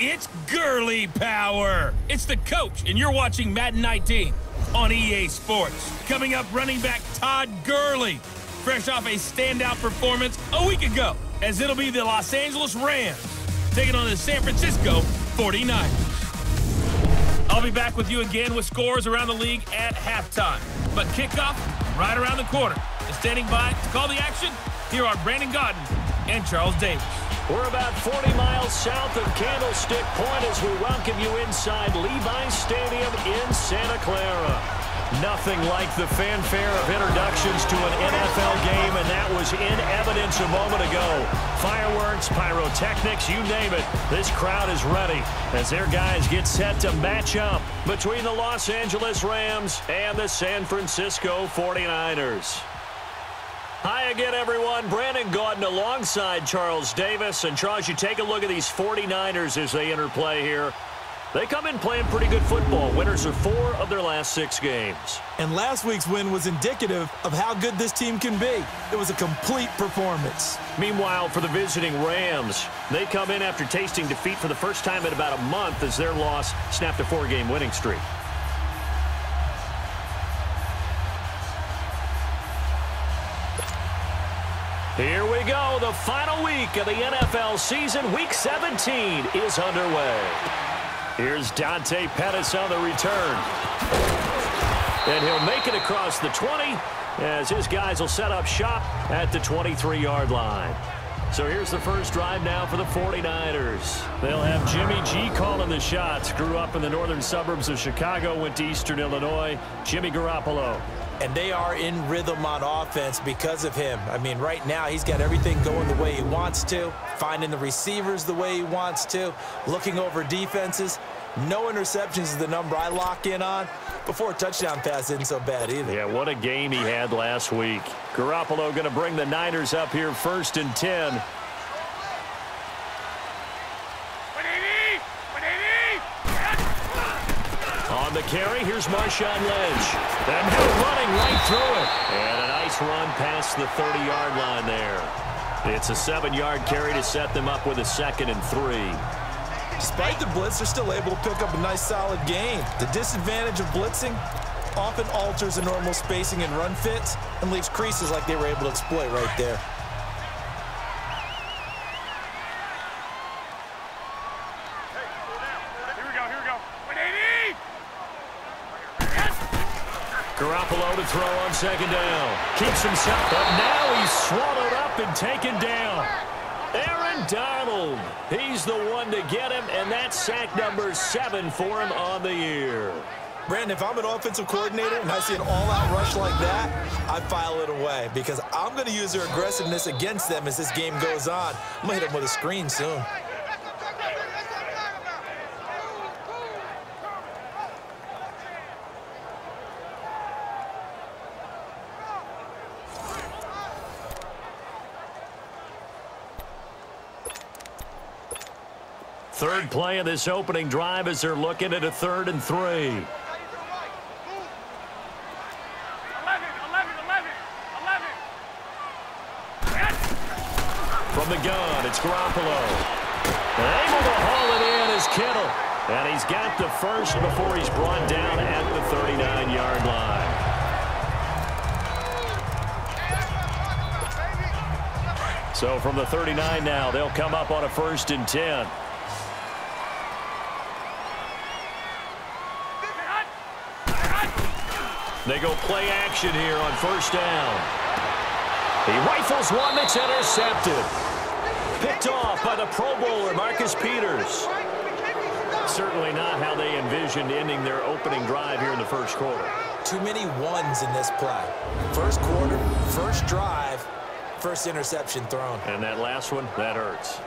It's girly power. It's the coach, and you're watching Madden 19 on EA Sports. Coming up, running back Todd Gurley, fresh off a standout performance a week ago, as it'll be the Los Angeles Rams taking on the San Francisco 49ers. I'll be back with you again with scores around the league at halftime. But kickoff right around the corner. And standing by to call the action, here are Brandon Gaudin and Charles Davis. We're about 40 miles south of Candlestick Point as we welcome you inside Levi's Stadium in Santa Clara. Nothing like the fanfare of introductions to an NFL game, and that was in evidence a moment ago. Fireworks, pyrotechnics, you name it. This crowd is ready as their guys get set to match up between the Los Angeles Rams and the San Francisco 49ers. Hi again, everyone. Brandon Gaudin alongside Charles Davis. And, Charles, you take a look at these 49ers as they enter play here. They come in playing pretty good football. Winners of 4 of their last 6 games. And last week's win was indicative of how good this team can be. It was a complete performance. Meanwhile, for the visiting Rams, they come in after tasting defeat for the first time in about a month as their loss snapped a 4-game winning streak. Here we go. The final week of the NFL season. Week 17 is underway. Here's Dante Pettis on the return. And he'll make it across the 20 as his guys will set up shop at the 23-yard line. So here's the first drive now for the 49ers. They'll have Jimmy G calling the shots. Grew up in the northern suburbs of Chicago, went to Eastern Illinois. Jimmy Garoppolo. And they are in rhythm on offense because of him. I mean, right now, he's got everything going the way he wants to, finding the receivers the way he wants to, looking over defenses. No interceptions is the number I lock in on. Before a touchdown pass isn't so bad either. Yeah, what a game he had last week. Garoppolo going to bring the Niners up here 1st and 10. On the carry, here's Marshawn Lynch. And they're running right through it. And a nice run past the 30-yard line there. It's a 7-yard carry to set them up with a 2nd and 3. Despite the blitz, they're still able to pick up a nice, solid gain. The disadvantage of blitzing often alters the normal spacing and run fits and leaves creases like they were able to exploit right there. Garoppolo to throw on 2nd down. Keeps himself, but now he's swallowed up and taken down. Aaron Donald, he's the one to get him, and that's sack number 7 for him on the year. Brandon, if I'm an offensive coordinator and I see an all-out rush like that, I file it away because I'm going to use their aggressiveness against them as this game goes on. I'm going to hit them with a screen soon. Third play of this opening drive as they're looking at a 3rd and 3. 11. From the gun, it's Garoppolo. Able to haul it in is Kittle. And he's got the first before he's brought down at the 39-yard line. So from the 39 now, they'll come up on a 1st and 10. They go play action here on 1st down. He rifles one that's intercepted. Picked off by the Pro Bowler, Marcus Peters. Certainly not how they envisioned ending their opening drive here in the 1st quarter. Too many ones in this play. 1st quarter, 1st drive, 1st interception thrown. And that last one, that hurts.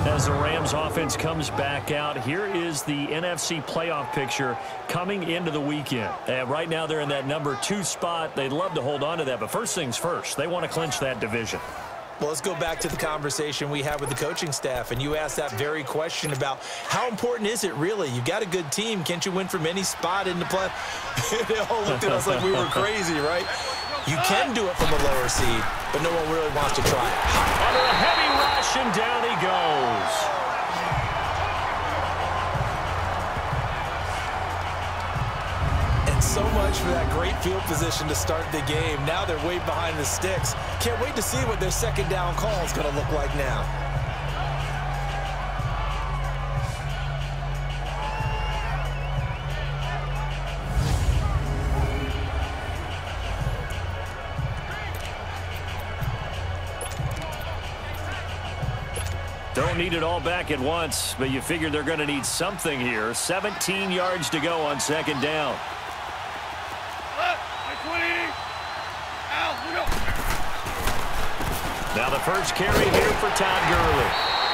As the Rams offense comes back out, here is the NFC playoff picture coming into the weekend. Right now they're in that number 2 spot. They'd love to hold on to that, but first things first, they want to clinch that division. Well, let's go back to the conversation we had with the coaching staff, and you asked that very question about how important is it really? You got a good team. Can't you win from any spot in the play? They all looked at us like we were crazy, right? You can do it from a lower seed, but no one really wants to try it. Under a heavy rush, and down he goes. And so much for that great field position to start the game. Now they're way behind the sticks. Can't wait to see what their 2nd down call is going to look like now. Don't need it all back at once, but you figure they're going to need something here. 17 yards to go on 2nd down. Now the first carry here for Todd Gurley.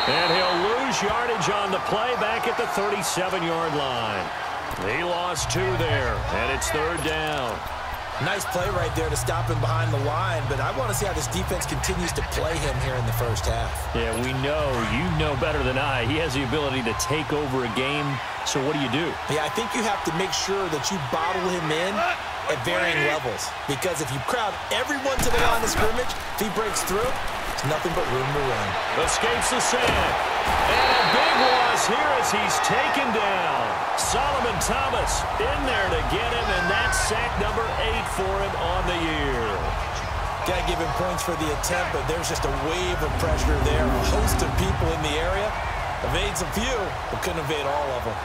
And he'll lose yardage on the play back at the 37-yard line. He lost 2 there, and it's 3rd down. Nice play right there to stop him behind the line, but I want to see how this defense continues to play him here in the 1st half. Yeah, we know. You know better than I. He has the ability to take over a game, so what do you do? Yeah, I think you have to make sure that you bottle him in at varying levels, because if you crowd everyone to the line of scrimmage, if he breaks through, there's nothing but room to run. Escapes the sack. And a big loss here as he's taken down. Solomon Thomas in there to get him, and that's sack number 8 for him on the year. Got to give him points for the attempt, but there's just a wave of pressure there. A host of people in the area. Evades a few, but couldn't evade all of them.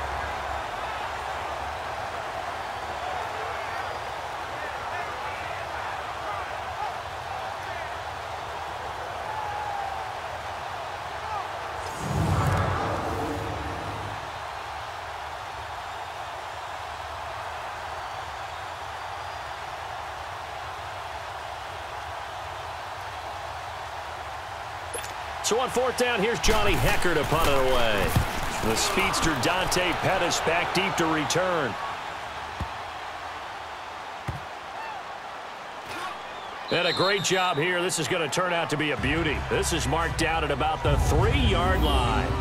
So on 4th down, here's Johnny Hecker to punt it away. The speedster Dante Pettis back deep to return. And a great job here. This is going to turn out to be a beauty. This is marked out at about the 3-yard line.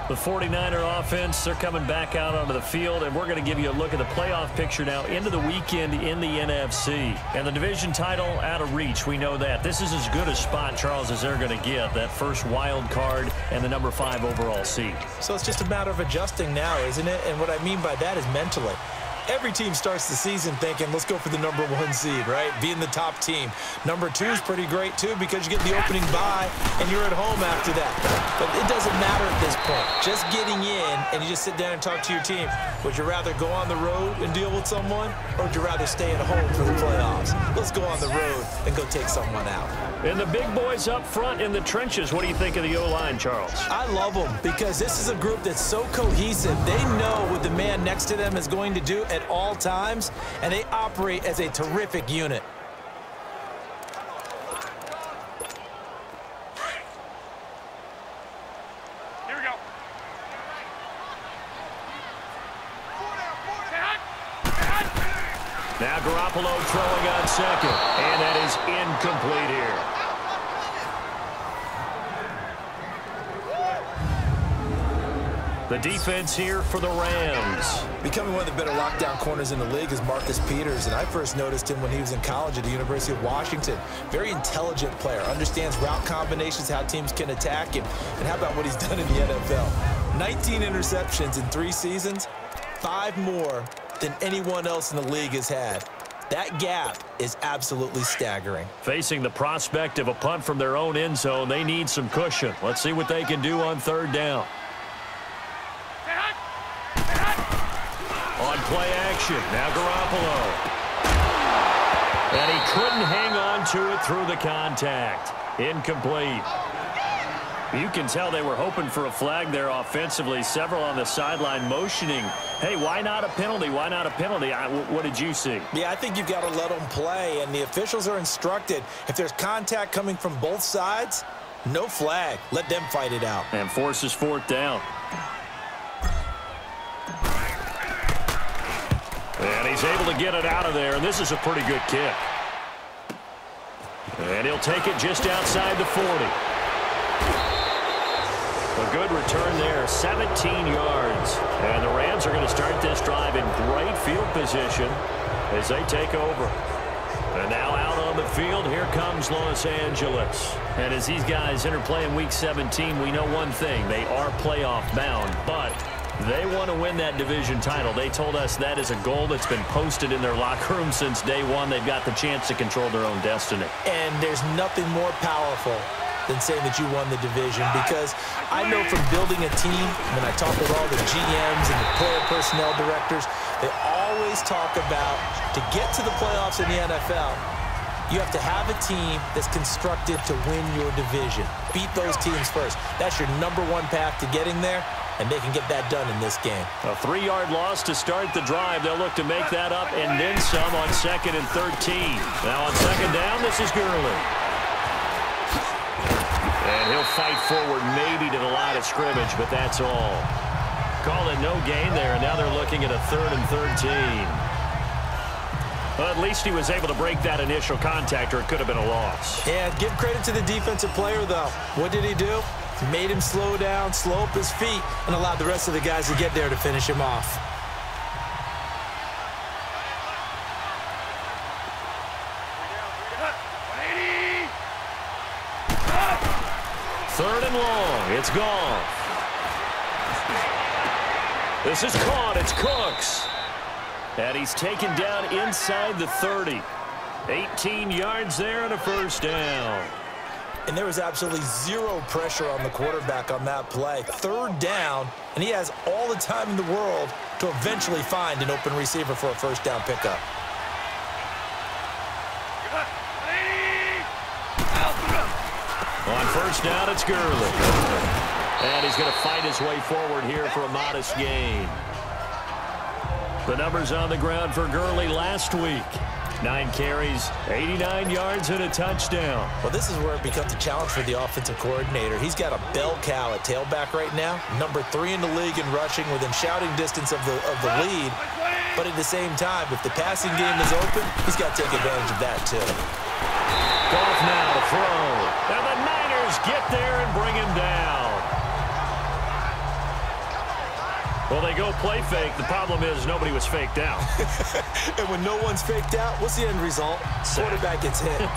The 49er offense, they're coming back out onto the field, and we're going to give you a look at the playoff picture now into the weekend in the NFC. And the division title out of reach, we know that. This is as good a spot, Charles, as they're going to get, that first wild card and the number 5 overall seed. So it's just a matter of adjusting now, isn't it? And what I mean by that is mentally. Every team starts the season thinking, let's go for the number 1 seed, right? Being the top team. Number 2 is pretty great, too, because you get the opening bye, and you're at home after that. But it doesn't matter at this point. Just getting in, and you just sit down and talk to your team. Would you rather go on the road and deal with someone, or would you rather stay at home for the playoffs? Let's go on the road and go take someone out. And the big boys up front in the trenches, what do you think of the O-line, Charles? I love them because this is a group that's so cohesive. They know what the man next to them is going to do at all times, and they operate as a terrific unit. Here we go. Now Garoppolo throwing on 2nd, and that is incomplete here. The defense here for the Rams. Becoming one of the better lockdown corners in the league is Marcus Peters, and I first noticed him when he was in college at the University of Washington. Very intelligent player, understands route combinations, how teams can attack him, and how about what he's done in the NFL? 19 interceptions in 3 seasons, 5 more than anyone else in the league has had. That gap is absolutely staggering. Facing the prospect of a punt from their own end zone, they need some cushion. Let's see what they can do on 3rd down. On play action, now Garoppolo. And he couldn't hang on to it through the contact. Incomplete. You can tell they were hoping for a flag there offensively. Several on the sideline motioning, hey, why not a penalty? Why not a penalty? What did you see? Yeah, I think you've got to let them play, and the officials are instructed. If there's contact coming from both sides, no flag. Let them fight it out. And forces 4th down. And he's able to get it out of there, and this is a pretty good kick. And he'll take it just outside the 40. A good return there, 17 yards. And the Rams are going to start this drive in great field position as they take over. And now out on the field, here comes Los Angeles. And as these guys interplay in Week 17, we know one thing. They are playoff bound, but they want to win that division title. They told us that is a goal that's been posted in their locker room since day one. They've got the chance to control their own destiny. And there's nothing more powerful than saying that you won the division, because I know from building a team, when I talk with all the GMs and the player personnel directors, they always talk about, to get to the playoffs in the NFL, you have to have a team that's constructed to win your division. Beat those teams first. That's your #1 path to getting there, and they can get that done in this game. A 3-yard loss to start the drive. They'll look to make that up and then some on 2nd and 13. Now on 2nd down, this is Gurley. And he'll fight forward maybe to the line of scrimmage, but that's all. Call it no gain there, and now they're looking at a 3rd and 13. Well, at least he was able to break that initial contact, or it could have been a loss. Yeah, give credit to the defensive player, though. What did he do? He made him slow down, slow up his feet, and allowed the rest of the guys to get there to finish him off. Third and long. It's gone. This is caught. It's Cooks. And he's taken down inside the 30. 18 yards there and a 1st down. And there was absolutely zero pressure on the quarterback on that play. 3rd down, and he has all the time in the world to eventually find an open receiver for a 1st down pickup. On 1st down, it's Gurley. And he's going to fight his way forward here for a modest gain. The numbers on the ground for Gurley last week. 9 carries, 89 yards, and a touchdown. Well, this is where it becomes a challenge for the offensive coordinator. He's got a bell cow at tailback right now. #3 in the league in rushing, within shouting distance of the lead. But at the same time, if the passing game is open, he's got to take advantage of that, too. Goff now to throw. And the Niners get there and bring him down. Well, they go play fake. The problem is nobody was faked out. And when no one's faked out, what's the end result? Quarterback gets hit.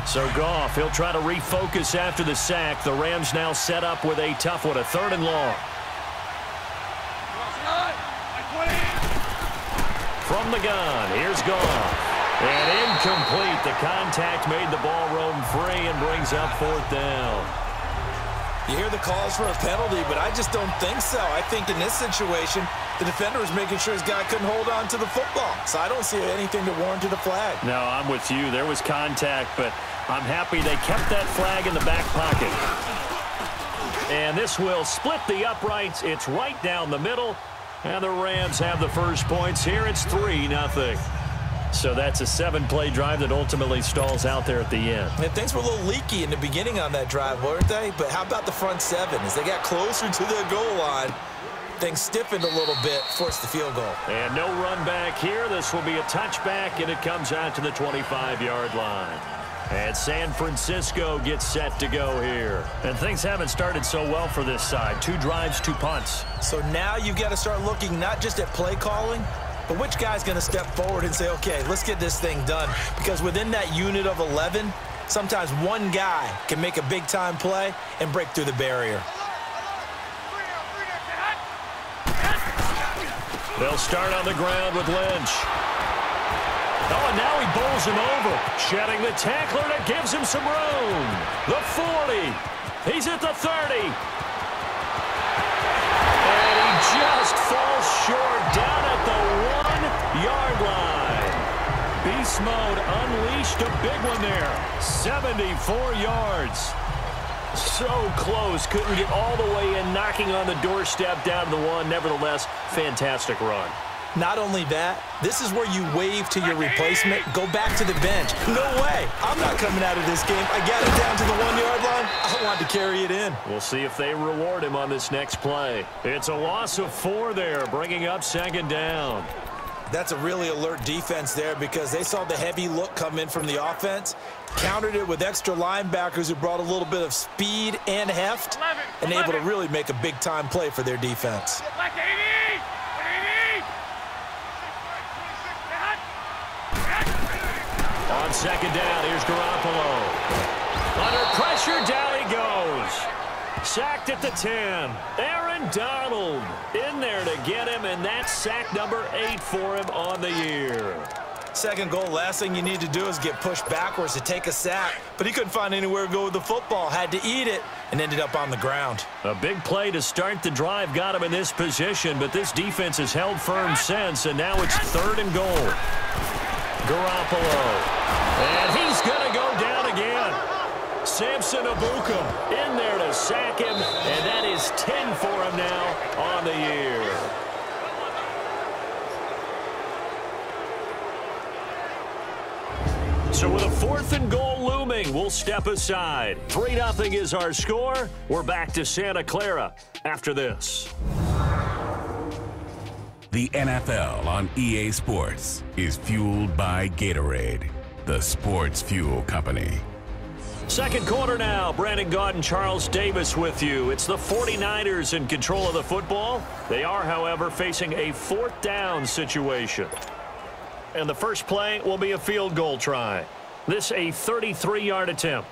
So Goff, he'll try to refocus after the sack. The Rams now set up with a tough one, a 3rd and long. From the gun, here's Goff. And incomplete. The contact made the ball roam free and brings up 4th down. You hear the calls for a penalty, but I just don't think so. I think in this situation, the defender was making sure his guy couldn't hold on to the football. So I don't see anything to warrant a flag. No, I'm with you. There was contact, but I'm happy they kept that flag in the back pocket. And this will split the uprights. It's right down the middle. And the Rams have the first points here. It's 3-0. So that's a 7-play drive that ultimately stalls out there at the end. And things were a little leaky in the beginning on that drive, weren't they? But how about the front 7? As they got closer to the goal line, things stiffened a little bit, forced the field goal. And no run back here. This will be a touchback, and it comes out to the 25-yard line. And San Francisco gets set to go here. And things haven't started so well for this side. 2 drives, 2 punts. So now you've got to start looking not just at play calling, but which guy's going to step forward and say, okay, let's get this thing done. Because within that unit of 11, sometimes one guy can make a big-time play and break through the barrier. They'll start on the ground with Lynch. Oh, and now he bowls him over. Shedding the tackler that gives him some room. The 40. He's at the 30. And he just falls short down at the 1-yard line. Beast mode unleashed, a big one there. 74 yards. So close. Couldn't get all the way in, knocking on the doorstep down to the 1. Nevertheless, fantastic run. Not only that, this is where you wave to your replacement, go back to the bench. No way. I'm not coming out of this game. I got it down to the 1-yard line. I want to carry it in. We'll see if they reward him on this next play. It's a loss of 4 there, bringing up 2nd down. That's a really alert defense there because they saw the heavy look come in from the offense, countered it with extra linebackers who brought a little bit of speed and heft, and able to really make a big-time play for their defense. On 2nd down, here's Garoppolo. Under pressure, down he goes. Sacked at the 10. Aaron Donald in there to get him, and that's sack number 8 for him on the year. 2nd goal, last thing you need to do is get pushed backwards to take a sack. But he couldn't find anywhere to go with the football, had to eat it, and ended up on the ground. A big play to start the drive got him in this position, but this defense has held firm since, and now it's 3rd and goal. Garoppolo. And he's going to go down again. Samson Abuka in there to sack him, and that is 10 for him now on the year. So with a 4th and goal looming, we'll step aside. 3-0 is our score. We're back to Santa Clara after this. The NFL on EA Sports is fueled by Gatorade, the sports fuel company. 2nd quarter now. Brandon Gaudin and Charles Davis with you. It's the 49ers in control of the football. They are, however, facing a 4th down situation. And the first play will be a field goal try. This a 33-yard attempt.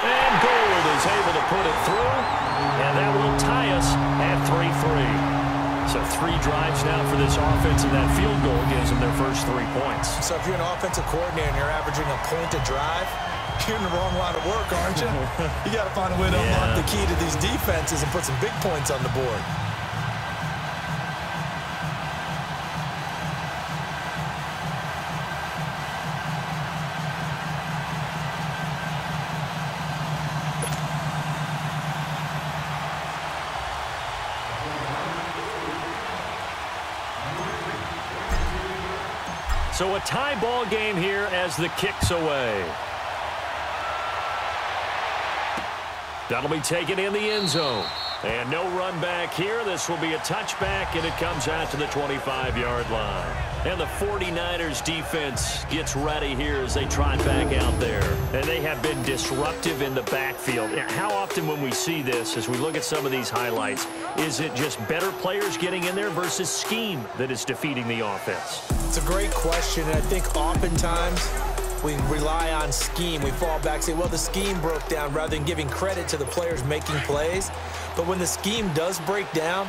And Gold is able to put it through, and that will tie us at 3-3. So 3 drives now for this offense, and that field goal gives them their first 3 points. So if you're an offensive coordinator and you're averaging a point a drive, you're in the wrong line of work, aren't you? You got to find a way to unlock the key to these defenses and put some big points on the board. So a tie ball game here as the kick's away. That'll be taken in the end zone. And no run back here. This will be a touchback, and it comes out to the 25-yard line. And the 49ers defense gets ready here as they trot back out there. And they have been disruptive in the backfield. How often when we see this, as we look at some of these highlights, is it just better players getting in there versus scheme that is defeating the offense? It's a great question, and I think oftentimes we rely on scheme. We fall back and say, well, the scheme broke down, rather than giving credit to the players making plays. But when the scheme does break down,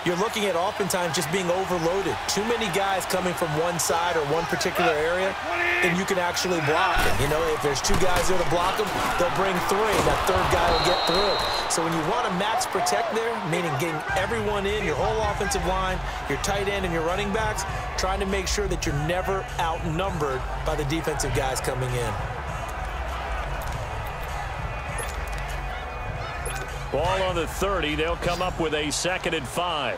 you're looking at oftentimes just being overloaded. Too many guys coming from one side or one particular area, then you can actually block them. You know, if there's 2 guys there to block them, they'll bring 3. That 3rd guy will get through. So when you want to max protect there, meaning getting everyone in, your whole offensive line, your tight end and your running backs, trying to make sure that you're never outnumbered by the defensive guys coming in. Ball on the 30. They'll come up with a 2nd and 5.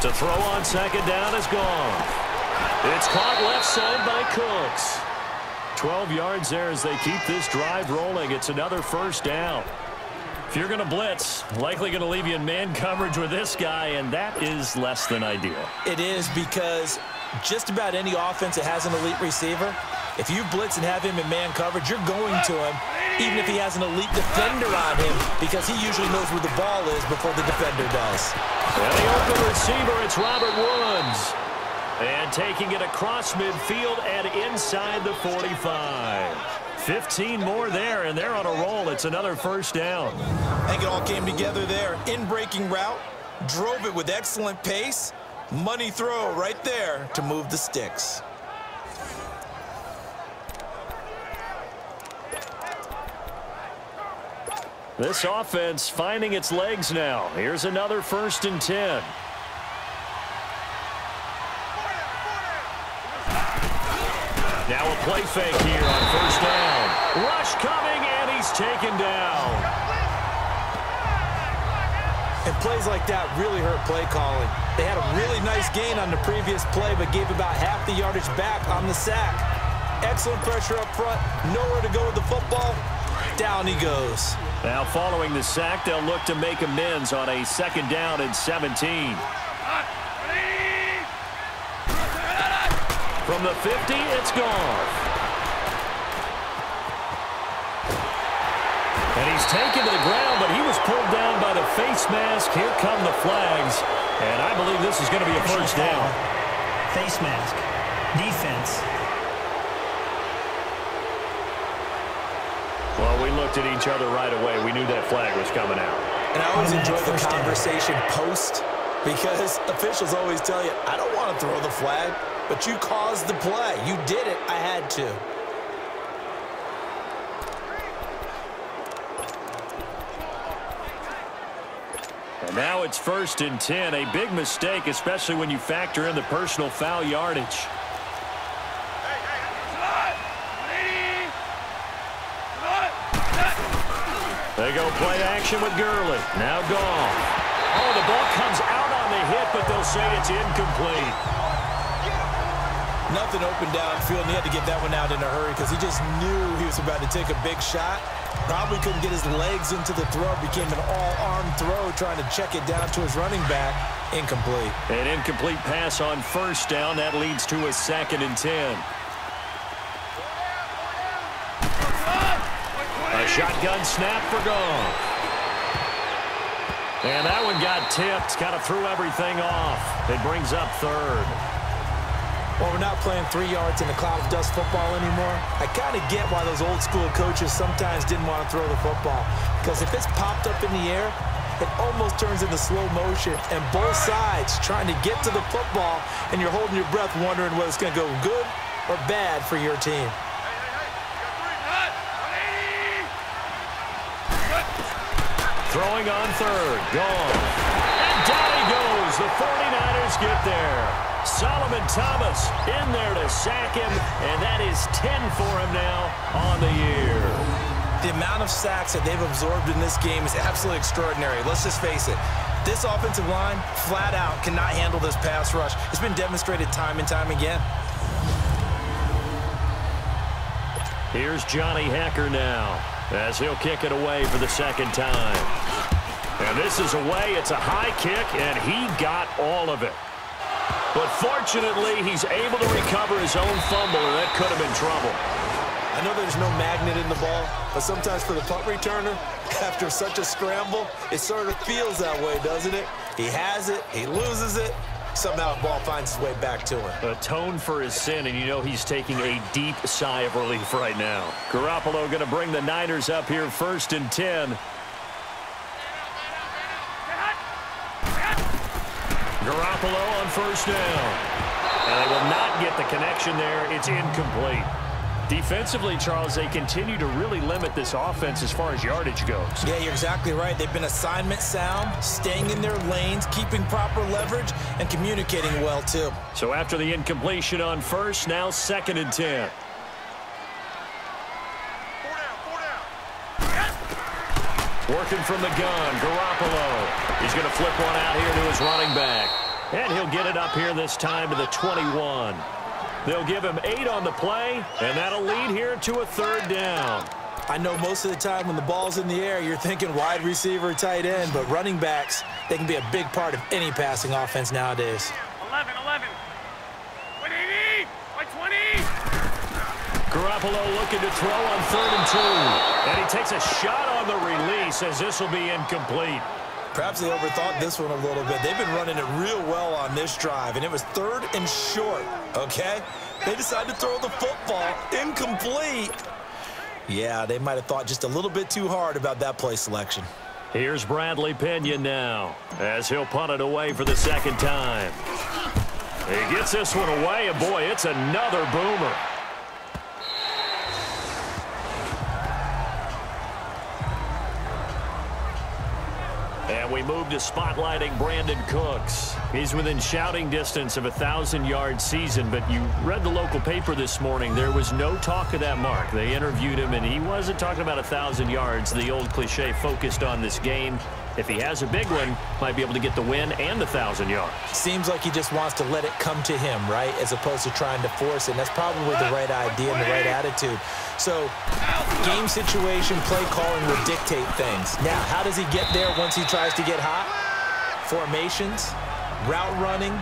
To throw on 2nd down is gone. It's caught left side by Cooks. 12 yards there as they keep this drive rolling. It's another 1st down. If you're going to blitz, likely going to leave you in man coverage with this guy, and that is less than ideal. It is, because just about any offense that has an elite receiver, if you blitz and have him in man coverage, you're going to him, even if he has an elite defender on him, because he usually knows where the ball is before the defender does. And the open receiver, it's Robert Woods. And taking it across midfield and inside the 45. 15 more there, and they're on a roll. It's another first down. I think it all came together there. In-breaking route, drove it with excellent pace. Money throw right there to move the sticks. This offense finding its legs now. Here's another 1st and 10. Now a play fake here on 1st down. Rush coming, and he's taken down. And plays like that really hurt play calling. They had a really nice gain on the previous play, but gave about half the yardage back on the sack. Excellent pressure up front. Nowhere to go with the football. Down he goes. Now following the sack, they'll look to make amends on a 2nd down and 17. From the 50, it's gone. And he's taken to the ground, but he was pulled down by the face mask. Here come the flags. And I believe this is going to be a first down. Face mask. Defense. Well, we looked at each other right away. We knew that flag was coming out. And I always enjoy the conversation post, because officials always tell you, I don't want to throw the flag, but you caused the play. You did it. I had to. And now it's 1st and 10. A big mistake, especially when you factor in the personal foul yardage. They go play action with Gurley. Now gone. Oh, the ball comes out on the hit, but they'll say it's incomplete. Nothing open downfield, and he had to get that one out in a hurry because he just knew he was about to take a big shot. Probably couldn't get his legs into the throw. Became an all-arm throw, trying to check it down to his running back. Incomplete. An incomplete pass on 1st down. That leads to a 2nd and 10. A shotgun snap for Goff. And that one got tipped. Kind of threw everything off. It brings up 3rd. Well, we're not playing 3 yards in a cloud of dust football anymore. I kind of get why those old school coaches sometimes didn't want to throw the football. Because if it's popped up in the air, it almost turns into slow motion. And both sides trying to get to the football, and you're holding your breath wondering whether it's going to go good or bad for your team. Throwing on 3rd. Gone. And down he goes. The 49ers get there. Solomon Thomas in there to sack him, and that is 10 for him now on the year. The amount of sacks that they've absorbed in this game is absolutely extraordinary. Let's just face it. This offensive line, flat out, cannot handle this pass rush. It's been demonstrated time and time again. Here's Johnny Hecker now, as he'll kick it away for the 2nd time. And this is away. It's a high kick, and he got all of it. But fortunately, he's able to recover his own fumble, and that could have been trouble. I know there's no magnet in the ball, but sometimes for the punt returner, after such a scramble, it sort of feels that way, doesn't it? He has it, he loses it, somehow the ball finds its way back to him. Atone for his sin, and you know he's taking a deep sigh of relief right now. Garoppolo going to bring the Niners up here 1st and 10. Garoppolo on 1st down. And they will not get the connection there. It's incomplete. Defensively, Charles, they continue to really limit this offense as far as yardage goes. Yeah, you're exactly right. They've been assignment sound, staying in their lanes, keeping proper leverage, and communicating well, too. So after the incompletion on 1st, now 2nd and 10. Working from the gun, Garoppolo. He's going to flip one out here to his running back. And he'll get it up here this time to the 21. They'll give him 8 on the play, and that'll lead here to a 3rd down. I know most of the time when the ball's in the air, you're thinking wide receiver, tight end, but running backs, they can be a big part of any passing offense nowadays. 11, 180, 120. Garoppolo looking to throw on 3rd and 2. And he takes a shot on the release as this will be incomplete. Perhaps they overthought this one a little bit. They've been running it real well on this drive, and it was 3rd and short, okay? They decided to throw the football incomplete. Yeah, they might have thought just a little bit too hard about that play selection. Here's Bradley Pinion now as he'll punt it away for the 2nd time. He gets this one away, and boy, it's another boomer. And we move to spotlighting Brandon Cooks. He's within shouting distance of a 1,000-yard season, but you read the local paper this morning. There was no talk of that mark. They interviewed him, and he wasn't talking about 1,000 yards. The old cliche focused on this game. If he has a big one, might be able to get the win and 1,000 yards. Seems like he just wants to let it come to him, right, as opposed to trying to force it. And that's probably the right idea and the right attitude. So game situation, play calling will dictate things. Now, how does he get there once he tries to get hot? Formations, route running,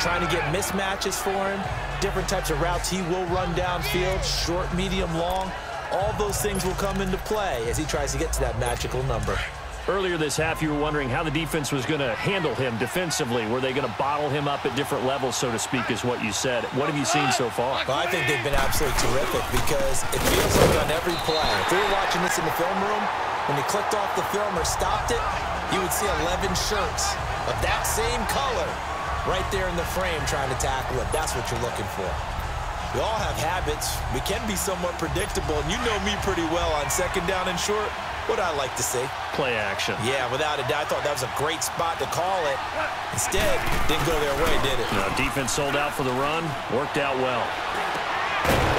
trying to get mismatches for him, different types of routes he will run downfield, short, medium, long. All those things will come into play as he tries to get to that magical number. Earlier this half, you were wondering how the defense was going to handle him defensively. Were they going to bottle him up at different levels, so to speak, is what you said. What have you seen so far? Well, I think they've been absolutely terrific because it feels like on every play. If we were watching this in the film room, when he clicked off the film or stopped it, you would see 11 shirts of that same color right there in the frame trying to tackle it. That's what you're looking for. We all have habits. We can be somewhat predictable, and you know me pretty well on 2nd down and short. What I like to see. Play action. Yeah, without a doubt. I thought that was a great spot to call it. Instead, didn't go their way, did it? Now, defense sold out for the run. Worked out well.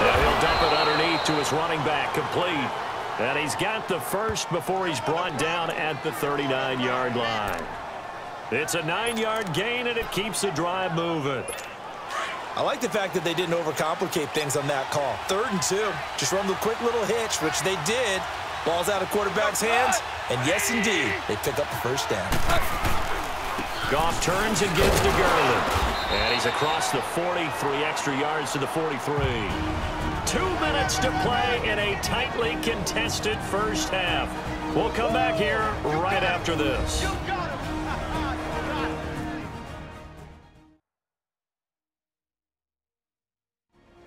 Now he'll dump it underneath to his running back. Complete. And he's got the first before he's brought down at the 39-yard line. It's a 9-yard gain, and it keeps the drive moving. I like the fact that they didn't overcomplicate things on that call. 3rd and 2. Just run the quick little hitch, which they did. Ball's out of quarterback's hands, and yes, indeed, they pick up the 1st down. Goff turns and gives to Gurley. And he's across the 40, 3 extra yards to the 43. 2 minutes to play in a tightly contested first half. We'll come back here right after this.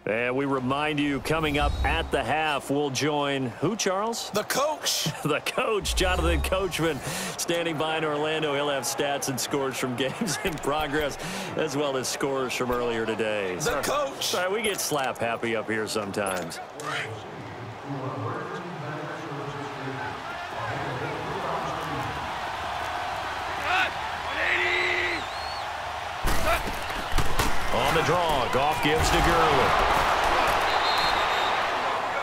And we remind you, coming up at the half, we'll join who, Charles? The coach. The coach, Jonathan Coachman, standing by in Orlando. He'll have stats and scores from games in progress, as well as scores from earlier today. The coach. Sorry, we get slap happy up here sometimes. On the draw, Goff gives to Gurley.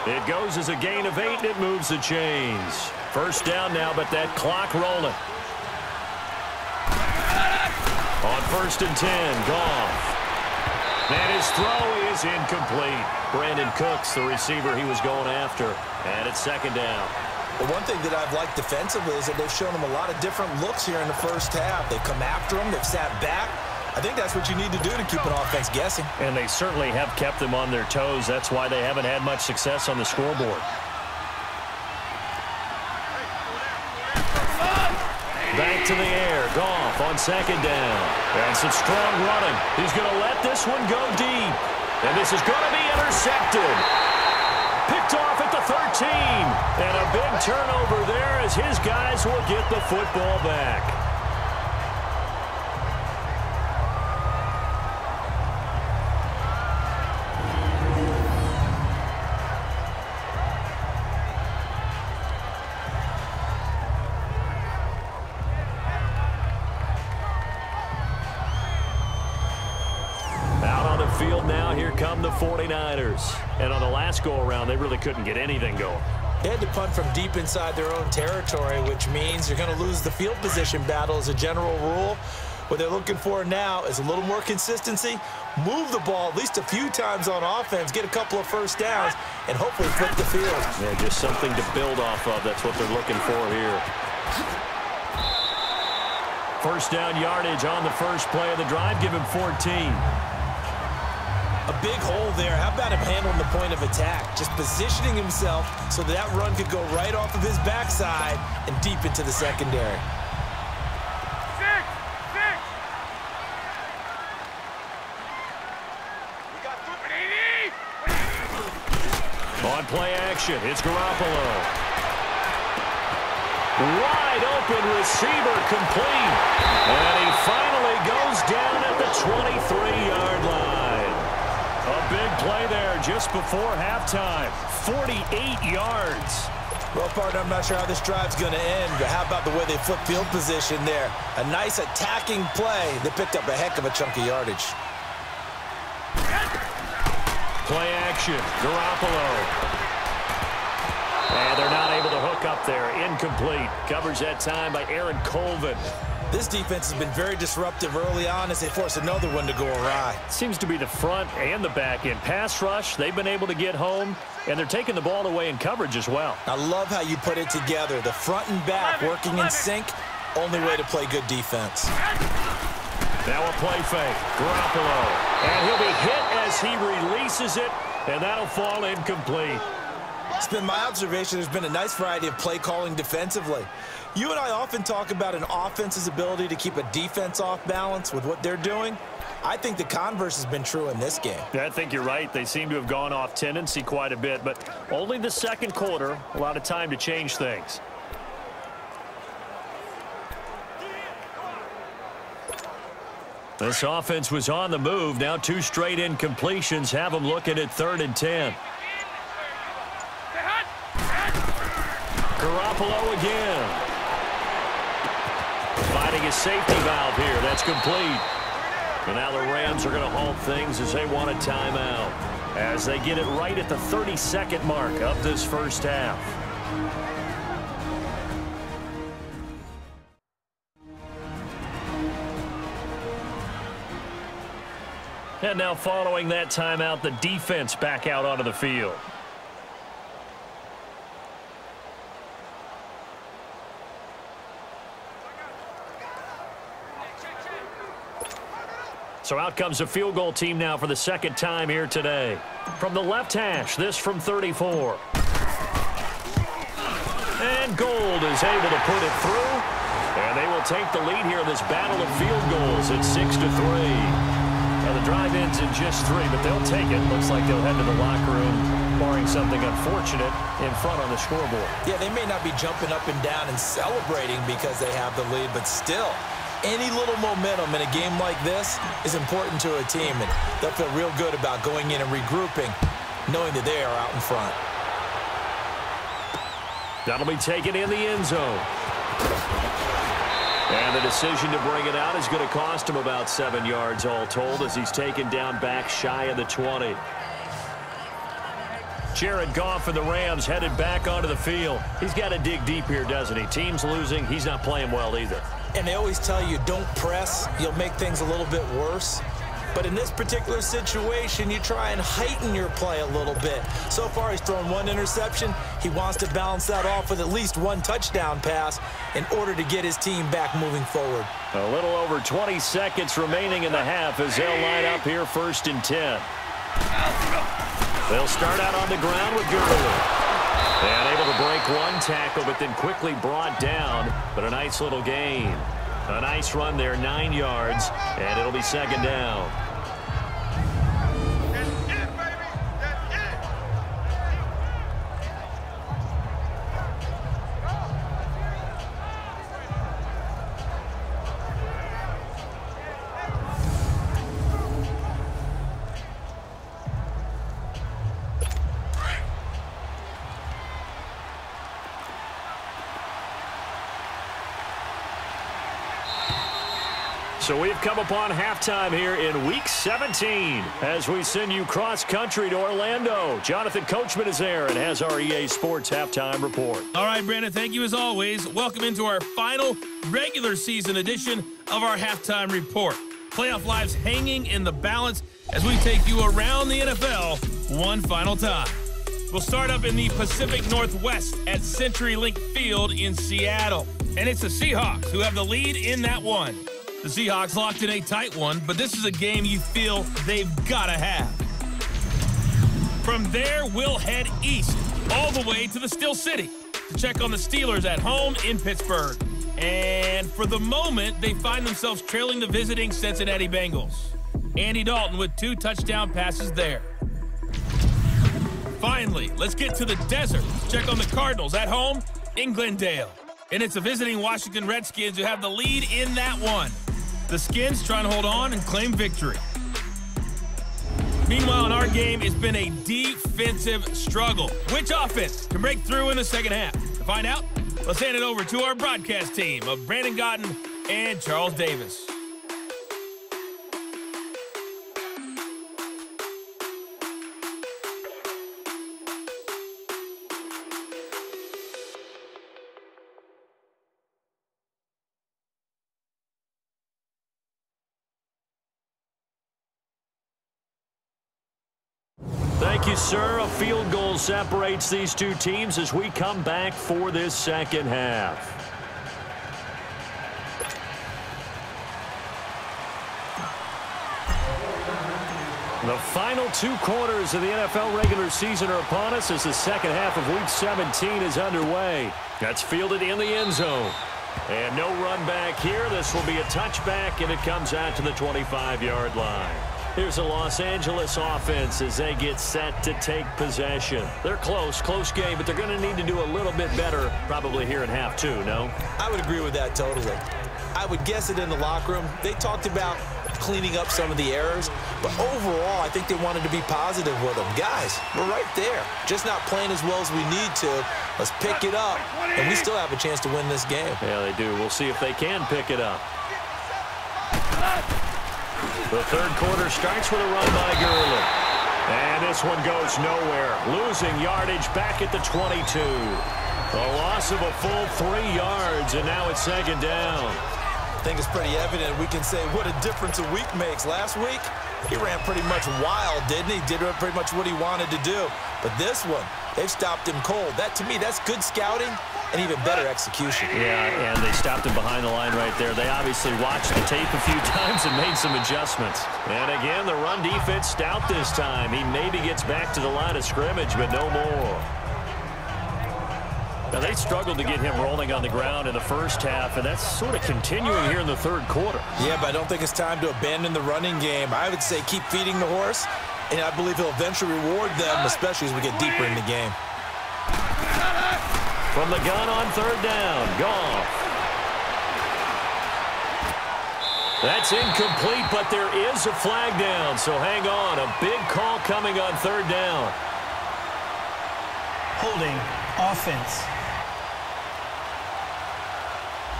It goes as a gain of 8, and it moves the chains. 1st down now, but that clock rolling. On 1st and 10, Goff. And his throw is incomplete. Brandon Cooks, the receiver he was going after. And it's 2nd down. The one thing that I've liked defensively is that they've shown him a lot of different looks here in the first half. They've come after him. They've sat back. I think that's what you need to do to keep an offense guessing. And they certainly have kept them on their toes. That's why they haven't had much success on the scoreboard. Back to the air. Goff on 2nd down. And some strong running. He's going to let this one go deep. And this is going to be intercepted. Picked off at the 13. And a big turnover there as his guys will get the football back. Field now, here come the 49ers. And on the last go-around, they really couldn't get anything going. They had to punt from deep inside their own territory, which means you're going to lose the field position battle as a general rule. What they're looking for now is a little more consistency, move the ball at least a few times on offense, get a couple of first downs, and hopefully flip the field. Yeah, just something to build off of. That's what they're looking for here. First down yardage on the first play of the drive. Give him 14. A big hole there. How about him handling the point of attack? Just positioning himself so that run could go right off of his backside and deep into the secondary. On play action, it's Garoppolo. Wide open receiver complete. And he finally goes down at the 23-yard line. A big play there just before halftime. 48 yards. Well, partner, I'm not sure how this drive's going to end, but how about the way they flip field position there? A nice attacking play. They picked up a heck of a chunk of yardage. Play action, Garoppolo. And they're not able to hook up there. Incomplete. Coverage that time by Aaron Colvin. This defense has been very disruptive early on as they force another one to go awry. Seems to be the front and the back end. Pass rush, they've been able to get home, and they're taking the ball away in coverage as well. I love how you put it together. The front and back working in sync, only way to play good defense. Now a play fake. Garoppolo. And he'll be hit as he releases it, and that'll fall incomplete. It's been my observation there's been a nice variety of play calling defensively. You and I often talk about an offense's ability to keep a defense off balance with what they're doing. I think the converse has been true in this game. Yeah, I think you're right. They seem to have gone off tendency quite a bit, but only the second quarter, a lot of time to change things. This offense was on the move. Now 2 straight incompletions have them looking at 3rd and 10. Garoppolo again. Finding a safety valve here. That's complete. And now the Rams are going to halt things as they want a timeout, as they get it right at the 32nd mark of this first half. And now following that timeout, the defense back out onto the field. So out comes a field goal team now for the second time here today. From the left hash, this from 34. And Gold is able to put it through. And they will take the lead here in this battle of field goals at 6-3. Now the drive ends in just 3, but they'll take it. Looks like they'll head to the locker room, barring something unfortunate, in front on the scoreboard. Yeah, they may not be jumping up and down and celebrating because they have the lead, but still, any little momentum in a game like this is important to a team, and they'll feel real good about going in and regrouping, knowing that they are out in front. That'll be taken in the end zone. And the decision to bring it out is going to cost him about 7 yards all told, as he's taken down back shy of the 20. Jared Goff and the Rams headed back onto the field. He's got to dig deep here, doesn't he? Team's losing. He's not playing well either. And they always tell you, don't press. You'll make things a little bit worse. But in this particular situation, you try and heighten your play a little bit. So far, he's thrown 1 interception. He wants to balance that off with at least 1 touchdown pass in order to get his team back moving forward. A little over 20 seconds remaining in the half as they'll line up here 1st and 10. They'll start out on the ground with Gurley. And able to break 1 tackle, but then quickly brought down. But a nice little gain. A nice run there, 9 yards, and it'll be 2nd down. So we've come upon halftime here in Week 17 as we send you cross-country to Orlando. Jonathan Coachman is there and has our EA Sports halftime report. All right, Brandon, thank you as always. Welcome into our final regular season edition of our halftime report. Playoff lives hanging in the balance as we take you around the NFL one final time. We'll start up in the Pacific Northwest at CenturyLink Field in Seattle. And it's the Seahawks who have the lead in that one. The Seahawks locked in a tight one, but this is a game you feel they've got to have. From there, we'll head east all the way to the Steel City to check on the Steelers at home in Pittsburgh. And for the moment, they find themselves trailing the visiting Cincinnati Bengals. Andy Dalton with 2 touchdown passes there. Finally, let's get to the desert to check on the Cardinals at home in Glendale. And it's the visiting Washington Redskins who have the lead in that one. The Skins trying to hold on and claim victory. Meanwhile, in our game, it's been a defensive struggle. Which offense can break through in the second half? To find out, let's hand it over to our broadcast team of Brandon Godden and Charles Davis. Thank you, sir. A field goal separates these two teams as we come back for this second half. The final 2 quarters of the NFL regular season are upon us as the second half of Week 17 is underway. That's fielded in the end zone. And no run back here. This will be a touchback, and it comes out to the 25-yard line. Here's the Los Angeles offense as they get set to take possession. They're close game, but they're going to need to do a little bit better probably here in half 2, no? I would agree with that totally. I would guess it in the locker room. They talked about cleaning up some of the errors, but overall, I think they wanted to be positive with them. Guys, we're right there. Just not playing as well as we need to. Let's pick it up, and we still have a chance to win this game. Yeah, they do. We'll see if they can pick it up. The third quarter starts with a run by Gurley. And this one goes nowhere. Losing yardage back at the 22. A loss of a full 3 yards, and now it's second down. I think it's pretty evident we can say what a difference a week makes. Last week, he ran pretty much wild, didn't he? Did pretty much what he wanted to do. But this one, they've stopped him cold. That, to me, that's good scouting and even better execution. Yeah, and they stopped him behind the line right there. They obviously watched the tape a few times and made some adjustments. And again, the run defense stout this time. He maybe gets back to the line of scrimmage, but no more. Now, they struggled to get him rolling on the ground in the first half, and that's sort of continuing here in the third quarter. Yeah, but I don't think it's time to abandon the running game. I would say keep feeding the horse, and I believe he'll eventually reward them, especially as we get deeper in the game. From the gun on third down, Goff. That's incomplete, but there is a flag down, so hang on. A big call coming on third down. Holding offense.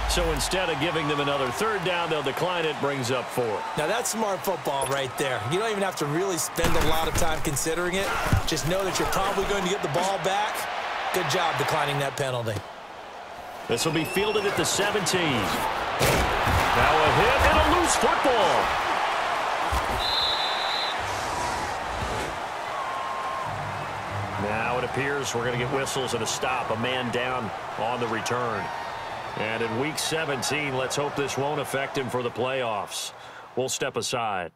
So instead of giving them another third down, they'll decline it, brings up 4. Now, that's smart football right there. You don't even have to really spend a lot of time considering it. Just know that you're probably going to get the ball back. Good job declining that penalty. This will be fielded at the 17. Now a hit and a loose football. Now it appears we're going to get whistles and a stop. A man down on the return. And in Week 17, let's hope this won't affect him for the playoffs. We'll step aside.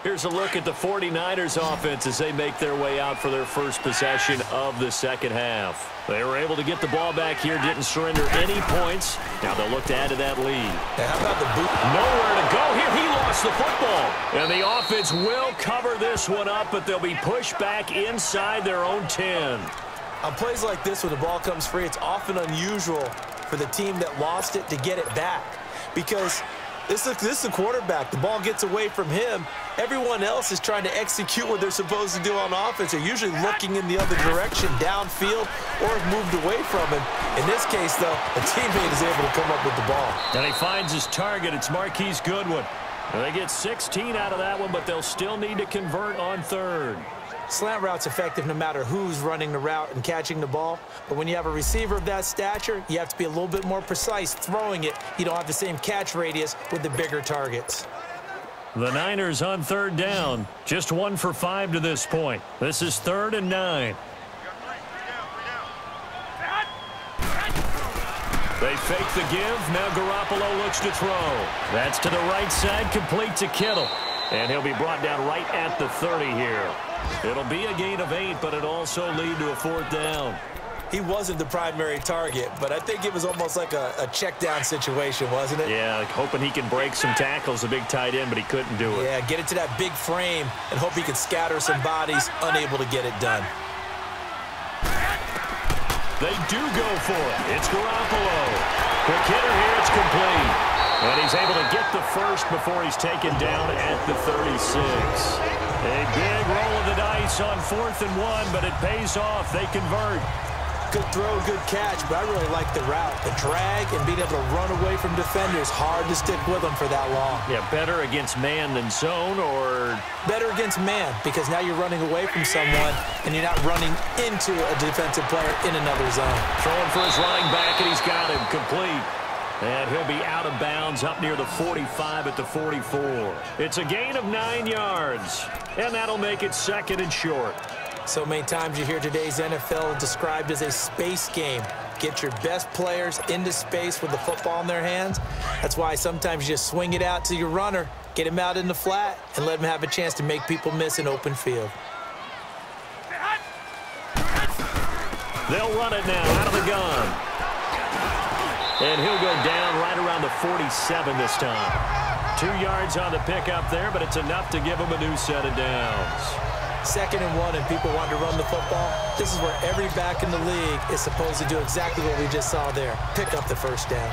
Here's a look at the 49ers offense as they make their way out for their first possession of the second half. They were able to get the ball back here, didn't surrender any points. Now they'll look to add to that lead. And how about the boot? Nowhere to go here. He lost the football. And the offense will cover this one up, but they'll be pushed back inside their own 10. On plays like this, when the ball comes free, it's often unusual for the team that lost it to get it back, because this is the quarterback. The ball gets away from him. Everyone else is trying to execute what they're supposed to do on offense. They're usually looking in the other direction, downfield, or have moved away from him. In this case, though, a teammate is able to come up with the ball. And he finds his target. It's Marquise Goodwin. They get 16 out of that one, but they'll still need to convert on third. Slant route's effective no matter who's running the route and catching the ball. But when you have a receiver of that stature, you have to be a little bit more precise throwing it. You don't have the same catch radius with the bigger targets. The Niners on third down. Just 1 for 5 to this point. This is 3rd and 9. They fake the give. Now Garoppolo looks to throw. That's to the right side, complete to Kittle. And he'll be brought down right at the 30 here. It'll be a gain of 8, but it'll also lead to a 4th down. He wasn't the primary target, but I think it was almost like a check down situation, wasn't it? Yeah, like hoping he can break some tackles, a big tight end, but he couldn't do it. Yeah, get it to that big frame and hope he can scatter some bodies, unable to get it done. They do go for it. It's Garoppolo. Quick hitter here, it's complete. And he's able to get the first before he's taken down at the 36. A big roll of the dice on 4th and 1, but it pays off. They convert. Good throw, good catch, but I really like the route. The drag and being able to run away from defenders, hard to stick with them for that long. Yeah, better against man than zone, or? Better against man, because now you're running away from someone and you're not running into a defensive player in another zone. Throwing for his running back, and he's got him complete. And he'll be out of bounds up near the 45 at the 44. It's a gain of 9 yards, and that'll make it 2nd and short. So many times you hear today's NFL described as a space game. Get your best players into space with the football in their hands. That's why sometimes you just swing it out to your runner, get him out in the flat, and let him have a chance to make people miss an open field. They'll run it now out of the gun. And he'll go down right around the 47 this time. 2 yards on the pickup there, but it's enough to give him a new set of downs. 2nd and 1, and people want to run the football. This is where every back in the league is supposed to do exactly what we just saw there. Pick up the first down.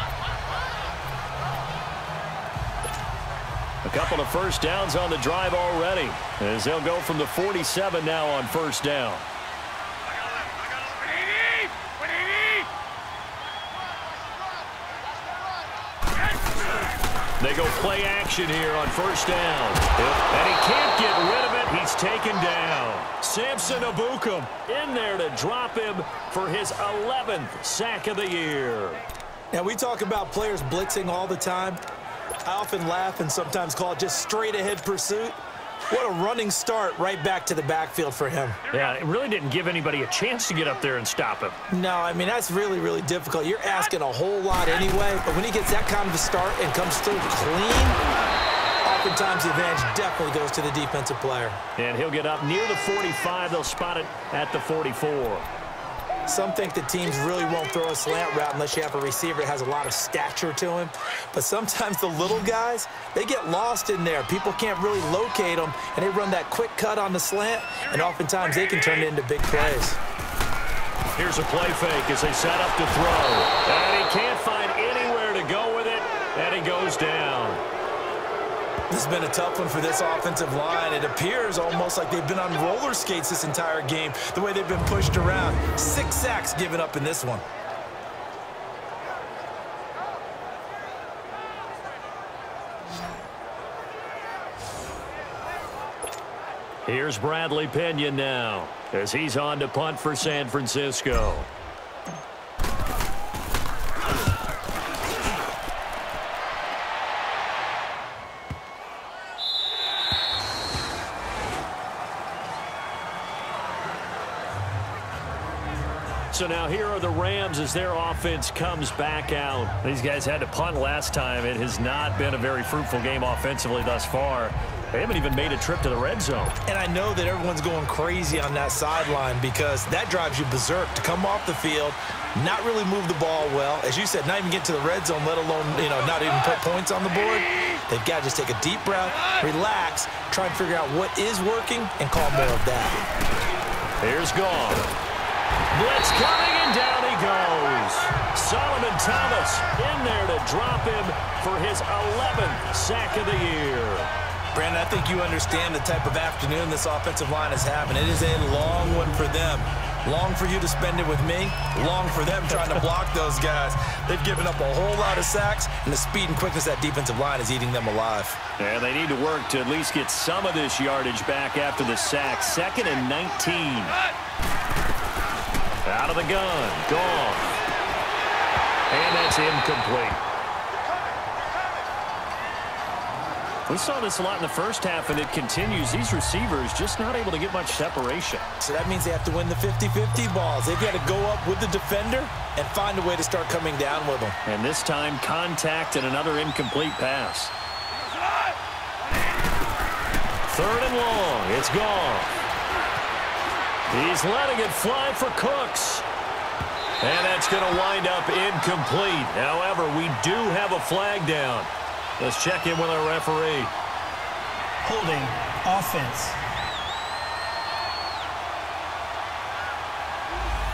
A couple of first downs on the drive already, as they'll go from the 47 now on first down. They go play action here on first down. And he can't get rid of it. He's taken down. Samson Abukum in there to drop him for his 11th sack of the year. Now, we talk about players blitzing all the time. I often laugh and sometimes call it just straight-ahead pursuit. What a running start right back to the backfield for him. Yeah, it really didn't give anybody a chance to get up there and stop him. No, I mean, that's really, really difficult. You're asking a whole lot anyway, but when he gets that kind of a start and comes through clean, oftentimes the advantage definitely goes to the defensive player. And he'll get up near the 45. They'll spot it at the 44. Some think the teams really won't throw a slant route unless you have a receiver that has a lot of stature to him. But sometimes the little guys, they get lost in there. People can't really locate them, and they run that quick cut on the slant, and oftentimes they can turn it into big plays. Here's a play fake as they set up to throw. And he can't find anywhere to go with it, and he goes down. This has been a tough one for this offensive line. It appears almost like they've been on roller skates this entire game, the way they've been pushed around. 6 sacks given up in this one. Here's Bradley Pinion now, as he's on to punt for San Francisco. So now here are the Rams as their offense comes back out. These guys had to punt last time. It has not been a very fruitful game offensively thus far. They haven't even made a trip to the red zone. And I know that everyone's going crazy on that sideline because that drives you berserk to come off the field, not really move the ball well. As you said, not even get to the red zone, let alone, not even put points on the board. They've got to just take a deep breath, relax, try and figure out what is working, and call more of that. Here's Gong. Blitz coming, and down he goes. Solomon Thomas in there to drop him for his 11th sack of the year. Brandon, I think you understand the type of afternoon this offensive line is having. It is a long one for them. Long for you to spend it with me. Long for them trying to block those guys. They've given up a whole lot of sacks, and the speed and quickness of that defensive line is eating them alive. And they need to work to at least get some of this yardage back after the sack. 2nd and 19. Out of the gun. Gone. And that's incomplete. We saw this a lot in the first half, and it continues. These receivers just not able to get much separation. So that means they have to win the 50-50 balls. They've got to go up with the defender and find a way to start coming down with them. And this time, contact and another incomplete pass. 3rd and long. It's gone. He's letting it fly for Cooks. And that's going to wind up incomplete. However, we do have a flag down. Let's check in with our referee. Holding offense.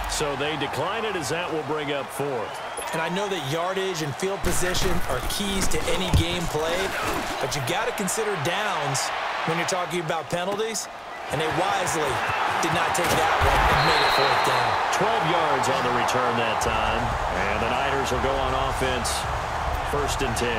So they decline it as that will bring up 4th. And I know that yardage and field position are keys to any game played, but you got to consider downs when you're talking about penalties, and they wisely did not take that one and made it 4th down. 12 yards on the return that time, and the Niners will go on offense. 1st and 10.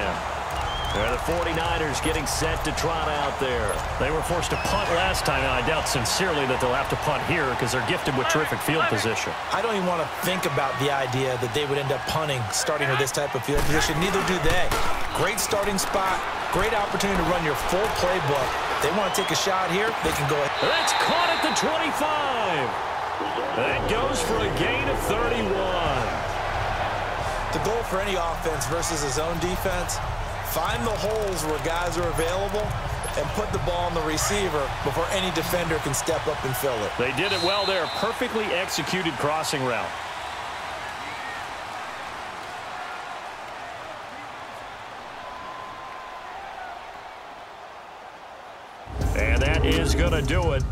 The 49ers getting set to trot out there. They were forced to punt last time, and I doubt sincerely that they'll have to punt here because they're gifted with terrific field position. I don't even want to think about the idea that they would end up punting starting with this type of field position. Neither do they. Great starting spot, great opportunity to run your full playbook. If they want to take a shot here, they can go ahead. That's caught at the 25. That goes for a gain of 31. The goal for any offense versus his own defense, find the holes where guys are available and put the ball on the receiver before any defender can step up and fill it. They did it well there. Perfectly executed crossing route. And that is going to do it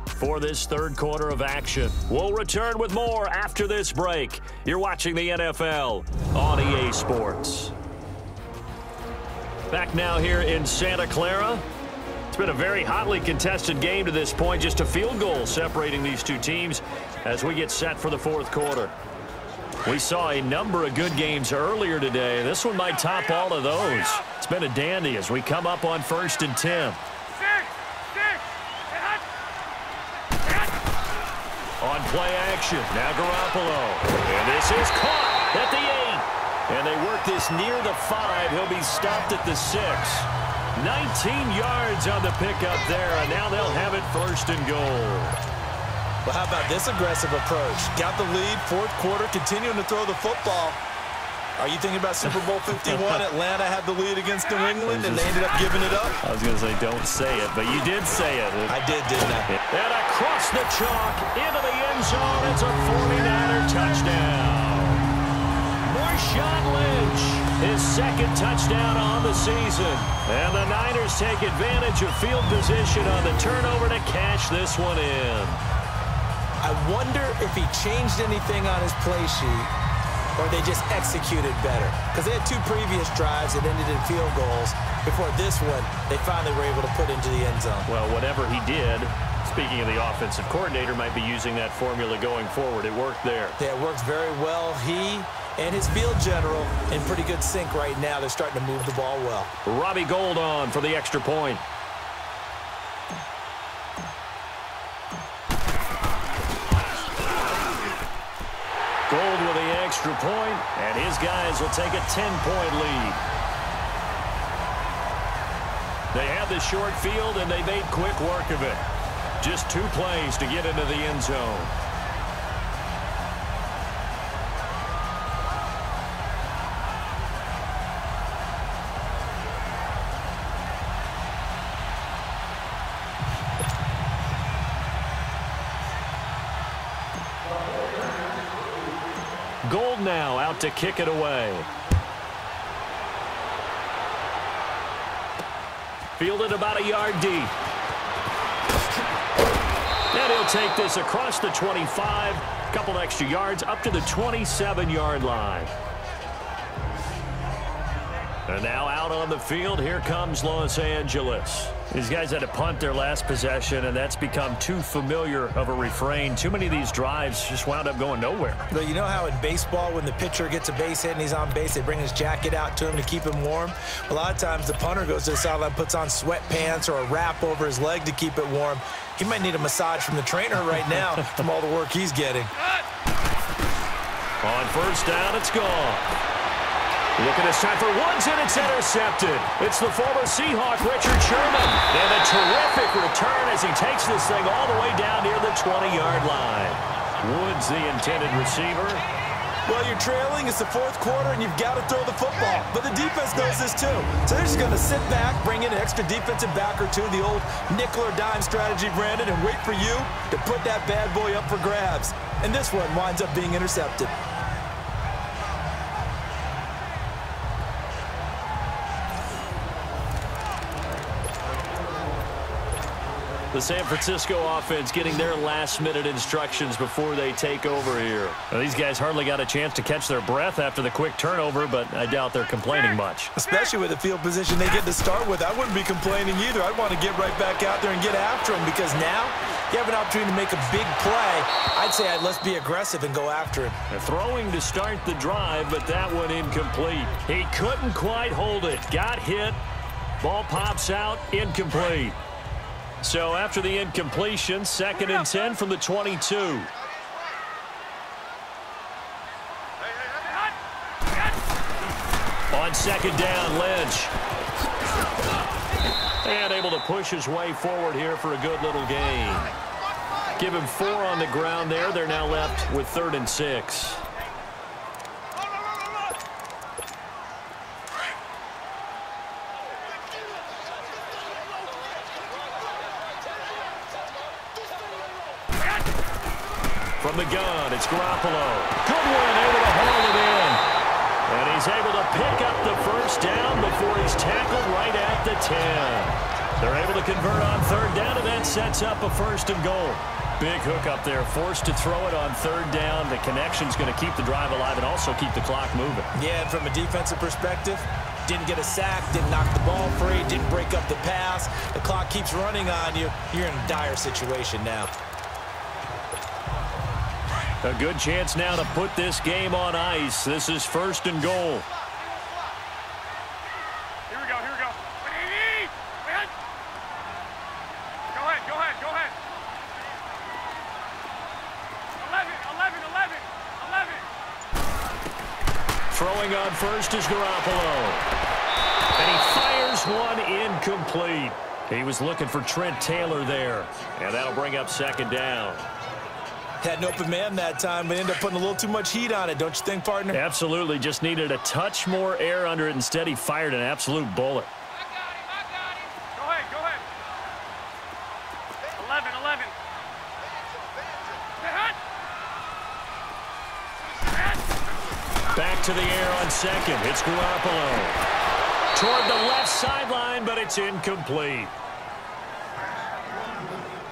for this 3rd quarter of action. We'll return with more after this break. You're watching the NFL on EA Sports. Back now here in Santa Clara. It's been a very hotly contested game to this point. Just a field goal separating these two teams as we get set for the 4th quarter. We saw a number of good games earlier today. This one might top all of those. It's been a dandy as we come up on 1st and 10. On play action, now Garoppolo. And this is caught at the 8. And they work this near the 5. He'll be stopped at the 6. 19 yards on the pickup there, and now they'll have it 1st and goal. Well, how about this aggressive approach? Got the lead, 4th quarter, continuing to throw the football. Are you thinking about Super Bowl 51? Atlanta had the lead against New England, and they ended up giving it up? I was going to say don't say it, but you did say it. I did, didn't I? And across the chalk, into the end zone, it's a 49er touchdown. Marshawn Lynch, his 2nd touchdown on the season. And the Niners take advantage of field position on the turnover to cash this one in. I wonder if he changed anything on his play sheet or they just executed better. Because they had 2 previous drives that ended in field goals. Before this one, they finally were able to put into the end zone. Well, whatever he did, speaking of the offensive coordinator, might be using that formula going forward. It worked there. Yeah, it works very well. He and his field general in pretty good sync right now. They're starting to move the ball well. Robbie Gould on for the extra point. Gould with the extra point, and his guys will take a 10-point lead. They had the short field, and they made quick work of it. Just 2 plays to get into the end zone. Gould now out to kick it away. Fielded about a yard deep. And he'll take this across the 25, a couple extra yards up to the 27-yard line. And now out on the field, here comes Los Angeles. These guys had to punt their last possession, and that's become too familiar of a refrain. Too many of these drives just wound up going nowhere. But you know how in baseball, when the pitcher gets a base hit and he's on base, they bring his jacket out to him to keep him warm? A lot of times the punter goes to the sideline, puts on sweatpants or a wrap over his leg to keep it warm. He might need a massage from the trainer right now from all the work he's getting. On first down, it's gone. Looking this time for Woods, and it's intercepted. It's the former Seahawk, Richard Sherman. And a terrific return as he takes this thing all the way down near the 20-yard line. Woods, the intended receiver. Well, you're trailing. It's the fourth quarter, and you've got to throw the football. But the defense knows this, too. So they're just going to sit back, bring in an extra defensive back or two, the old nickel or dime strategy, Brandon, and wait for you to put that bad boy up for grabs. And this one winds up being intercepted. The San Francisco offense getting their last-minute instructions before they take over here. Now, these guys hardly got a chance to catch their breath after the quick turnover, but I doubt they're complaining much. Especially with the field position they get to start with. I wouldn't be complaining either. I'd want to get right back out there and get after them because now you have an opportunity to make a big play. I'd say let's be aggressive and go after him. They're throwing to start the drive, but that one incomplete. He couldn't quite hold it. Got hit. Ball pops out. Incomplete. So after the incompletion, 2nd and 10 from the 22. On 2nd down, Lynch. And able to push his way forward here for a good little gain. Give him 4 on the ground there. They're now left with 3rd and 6. From the gun, it's Garoppolo. Good one, able to haul it in. And he's able to pick up the first down before he's tackled right at the 10. They're able to convert on 3rd down, and that sets up a 1st and goal. Big hook up there, forced to throw it on 3rd down. The connection's going to keep the drive alive and also keep the clock moving. Yeah, and from a defensive perspective, didn't get a sack, didn't knock the ball free, didn't break up the pass. The clock keeps running on you. You're in a dire situation now. A good chance now to put this game on ice. This is 1st and goal. Here we go, here we go. Go ahead. 11. Throwing on first is Garoppolo. And he fires one incomplete. He was looking for Trent Taylor there. And that'll bring up 2nd down. Had an open man that time, but ended up putting a little too much heat on it, don't you think, partner? Absolutely. Just needed a touch more air under it. Instead, he fired an absolute bullet. I got him. Go ahead. 11. Back to the air on 2nd. It's Garoppolo. Toward the left sideline, but it's incomplete.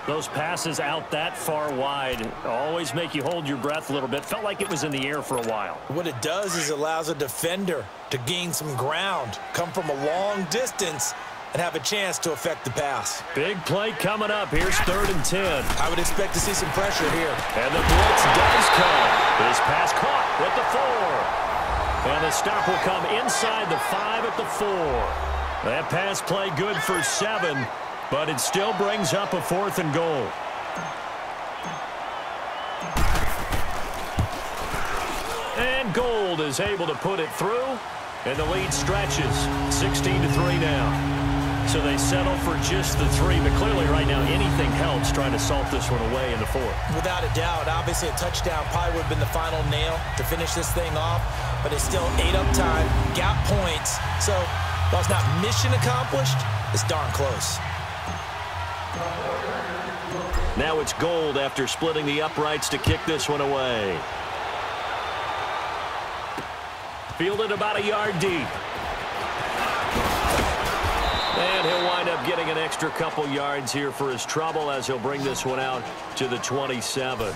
Those passes out that far wide always make you hold your breath a little bit. Felt like it was in the air for a while. What it does is it allows a defender to gain some ground, come from a long distance, and have a chance to affect the pass. Big play coming up. Here's 3rd and 10. I would expect to see some pressure here. And the blitz does come. This pass caught at the 4. And the stop will come inside the 5 at the 4. That pass play good for 7. But it still brings up a 4th and goal. And Gold is able to put it through, and the lead stretches 16-3 now. So they settle for just the 3, but clearly right now anything helps trying to salt this one away in the 4th. Without a doubt, obviously a touchdown probably would have been the final nail to finish this thing off, but it's still ate up time, got points. So while it's not mission accomplished, it's darn close. Now it's Gold after splitting the uprights to kick this one away. Fielded about a yard deep. And he'll wind up getting an extra couple yards here for his trouble as he'll bring this one out to the 27.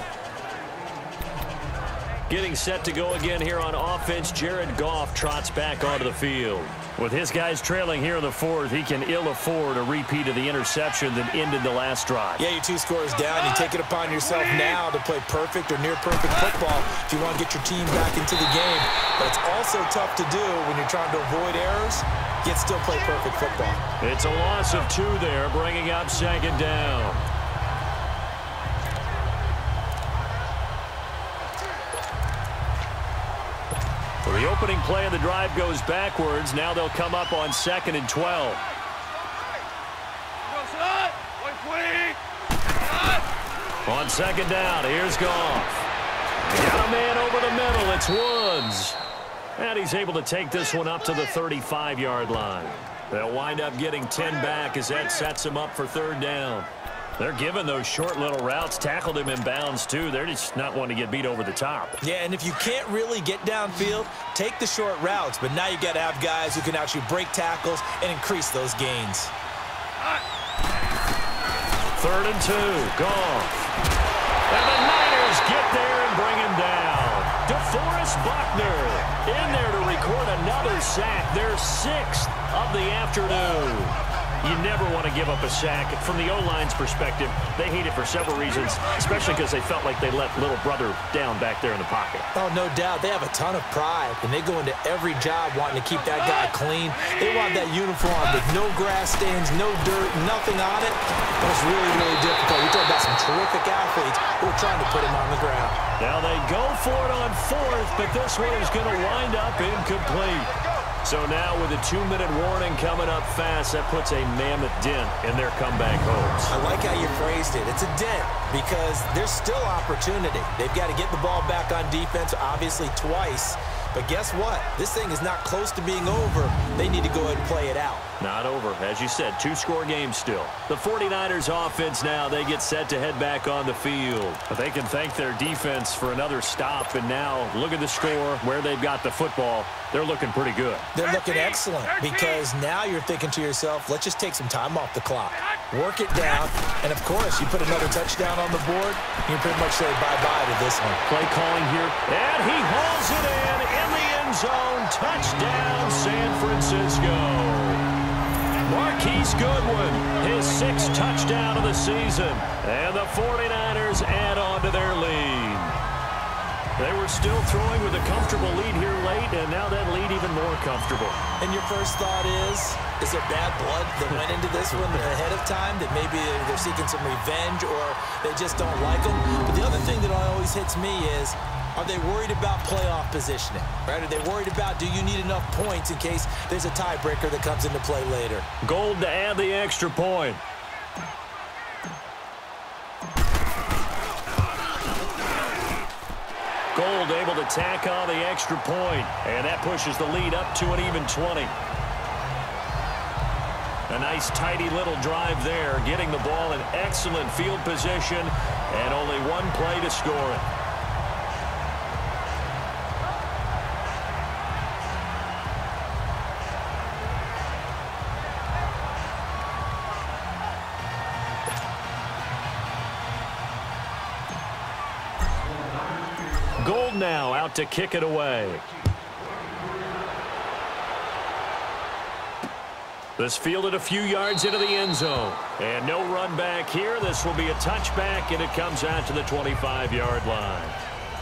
Getting set to go again here on offense, Jared Goff trots back onto the field. With his guys trailing here in the fourth, he can ill afford a repeat of the interception that ended the last drive. Yeah, your 2 scores down. You take it upon yourself now to play perfect or near-perfect football if you want to get your team back into the game. But it's also tough to do when you're trying to avoid errors, yet still play perfect football. It's a loss of 2 there, bringing up second down. The opening play of the drive goes backwards. Now they'll come up on 2nd and 12. On 2nd down, here's Goff. Got a man over the middle. It's Woods. And he's able to take this one up to the 35-yard line. They'll wind up getting 10 back as that sets him up for 3rd down. They're giving those short little routes, tackled him in bounds, too. They're just not wanting to get beat over the top. Yeah, and if you can't really get downfield, take the short routes. But now you got to have guys who can actually break tackles and increase those gains. 3rd and 2, Goff. And the Niners get there and bring him down. DeForest Buckner in there to record another sack, their 6th of the afternoon. You never want to give up a sack. From the O-line's perspective, they hate it for several reasons, especially because they felt like they let little brother down back there in the pocket. Oh, no doubt. They have a ton of pride, and they go into every job wanting to keep that guy clean. They want that uniform with no grass stains, no dirt, nothing on it. That's really, really difficult. We're talking about some terrific athletes who are trying to put him on the ground. Now they go for it on 4th, but this one is going to wind up incomplete. So now with a 2-minute warning coming up fast, that puts a mammoth dent in their comeback hopes. I like how you phrased it. It's a dent because there's still opportunity. They've got to get the ball back on defense, obviously twice. But guess what? This thing is not close to being over. They need to go ahead and play it out. Not over. As you said, 2-score game still. The 49ers offense now, they get set to head back on the field. But they can thank their defense for another stop. And now look at the score, where they've got the football. They're looking pretty good. They're looking excellent because now you're thinking to yourself, let's just take some time off the clock. Work it down. And, of course, you put another touchdown on the board, you pretty much say bye-bye to this one. Play calling here. And he hauls it in the end zone. Touchdown, San Francisco. Marquise Goodwin, his 6th touchdown of the season. And the 49ers add on to their lead. They were still throwing with a comfortable lead here late, and now that lead even more comfortable. And your first thought is there bad blood that went into this one ahead of time, that maybe they're seeking some revenge or they just don't like them? But the other thing that always hits me is, are they worried about playoff positioning? Right? Are they worried about, do you need enough points in case there's a tiebreaker that comes into play later? Gold to add the extra point. Gold able to tack on the extra point, and that pushes the lead up to an even 20. A nice, tidy little drive there, getting the ball in excellent field position, and only one play to score it. Gold now out to kick it away. This fielded a few yards into the end zone. And no run back here. This will be a touchback, and it comes out to the 25-yard line.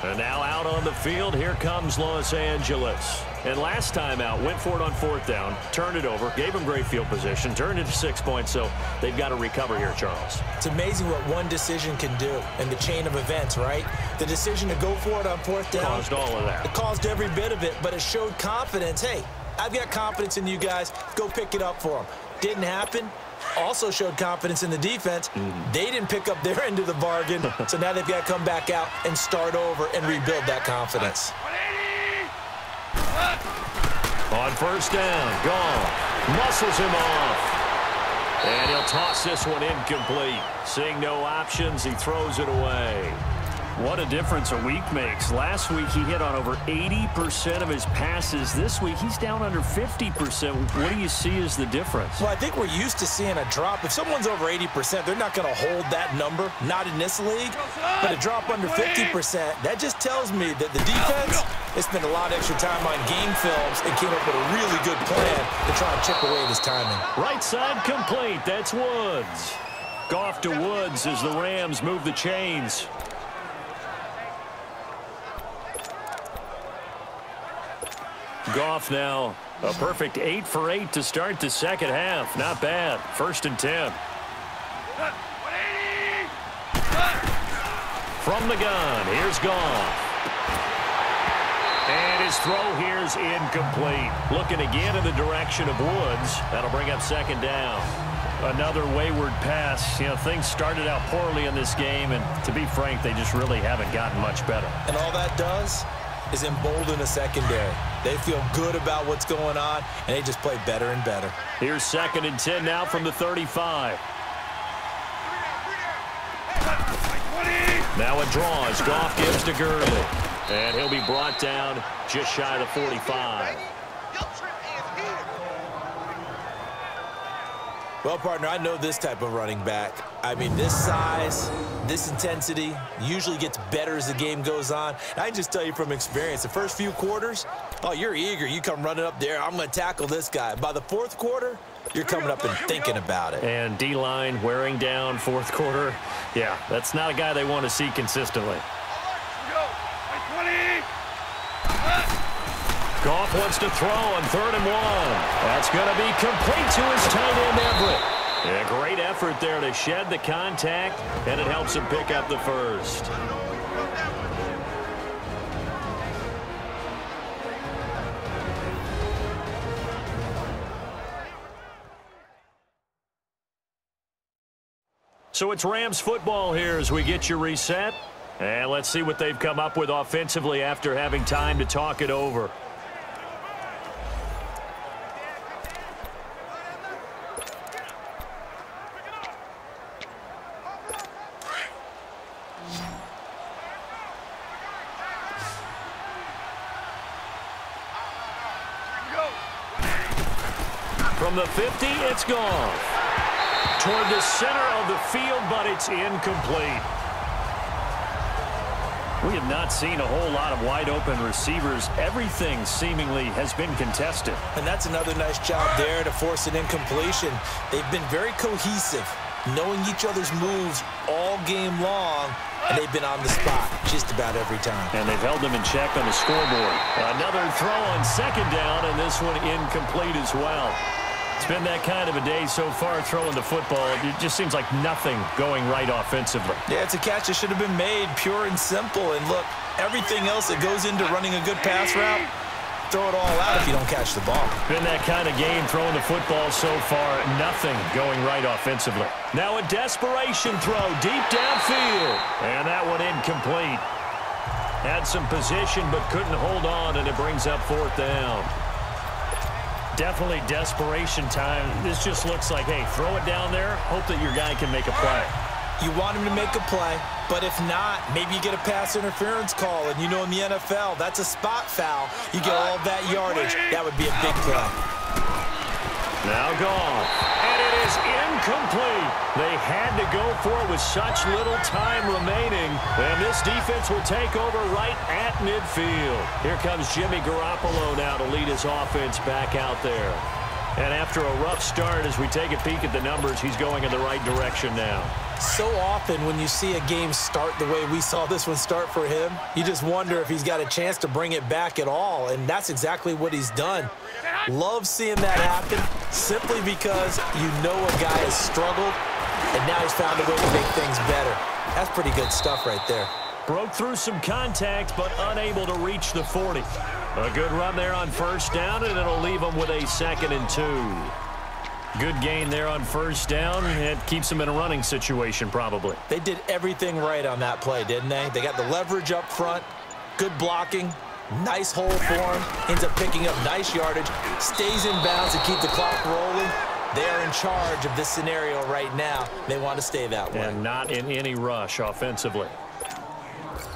And now out on the field, here comes Los Angeles. And last time out, went for it on 4th down, turned it over, gave him great field position, turned it to 6 points, so they've got to recover here, Charles. It's amazing what one decision can do in the chain of events, right? The decision to go for it on 4th down. Caused all of that. It caused every bit of it, but it showed confidence. Hey, I've got confidence in you guys. Go pick it up for them. Didn't happen. Also showed confidence in the defense. They didn't pick up their end of the bargain, so now they've got to come back out and start over and rebuild that confidence. On 1st down, Goff muscles him off. And he'll toss this one incomplete. Seeing no options, he throws it away. What a difference a week makes. Last week, he hit on over 80% of his passes. This week, he's down under 50%. What do you see as the difference? Well, I think we're used to seeing a drop. If someone's over 80%, they're not going to hold that number, not in this league. But a drop under 50%, that just tells me that the defense has spent a lot of extra time on game films and came up with a really good plan to try and chip away this timing. Right side complete. That's Woods. Goff to Woods as the Rams move the chains. Goff now a perfect 8 for 8 to start the second half. Not bad. 1st and 10. From the gun, here's Goff. And his throw here's incomplete. Looking again in the direction of Woods. That'll bring up 2nd down. Another wayward pass. You know, things started out poorly in this game, and to be frank, they just really haven't gotten much better. And all that does is embolden the secondary. They feel good about what's going on, and they just play better and better. Here's 2nd and 10 now from the 35. Now a draw as Goff gives to Gurley. And he'll be brought down just shy of the 45. Well, partner, I know this type of running back. I mean, this size, this intensity usually gets better as the game goes on. And I can just tell you from experience, the first few quarters, oh, you're eager. You come running up there, I'm going to tackle this guy. By the 4th quarter, you're coming up and thinking about it. And D-line wearing down 4th quarter. Yeah, that's not a guy they want to see consistently. Goff wants to throw on 3rd and 1. That's going to be complete to his tight end, Everett. Yeah, great effort there to shed the contact, and it helps him pick up the first. So it's Rams football here as we get you reset. And let's see what they've come up with offensively after having time to talk it over. From the 50, it's gone. Toward the center of the field, but it's incomplete. We have not seen a whole lot of wide-open receivers. Everything seemingly has been contested. And that's another nice job there to force an incompletion. They've been very cohesive, knowing each other's moves all game long, and they've been on the spot just about every time. And they've held them in check on the scoreboard. Another throw on 2nd down, and this one incomplete as well. It's been that kind of a day so far throwing the football. It just seems like nothing going right offensively. Yeah, it's a catch that should have been made, pure and simple. And look, everything else that goes into running a good pass route, throw it all out if you don't catch the ball. Been that kind of game throwing the football so far. Nothing going right offensively. Now a desperation throw deep downfield. And that one incomplete. Had some position but couldn't hold on, and it brings up 4th down. Definitely desperation time. This just looks like, hey, throw it down there, hope that your guy can make a play. You want him to make a play, but if not, maybe you get a pass interference call, and you know in the NFL, that's a spot foul. You get all that yardage. That would be a big play. Now gone. And it is incomplete. They had to go for it with such little time remaining. And this defense will take over right at midfield. Here comes Jimmy Garoppolo now to lead his offense back out there. And after a rough start, as we take a peek at the numbers, he's going in the right direction now. So often when you see a game start the way we saw this one start for him, you just wonder if he's got a chance to bring it back at all, and that's exactly what he's done. Love seeing that happen simply because you know a guy has struggled, and now he's found a way to make things better. That's pretty good stuff right there. Broke through some contact, but unable to reach the 40. A good run there on 1st down, and it'll leave them with a 2nd and 2. Good gain there on 1st down. It keeps them in a running situation, probably. They did everything right on that play, didn't they? They got the leverage up front, good blocking, nice hole for him, ends up picking up nice yardage, stays in bounds to keep the clock rolling. They're in charge of this scenario right now. They want to stay that way. And not in any rush offensively.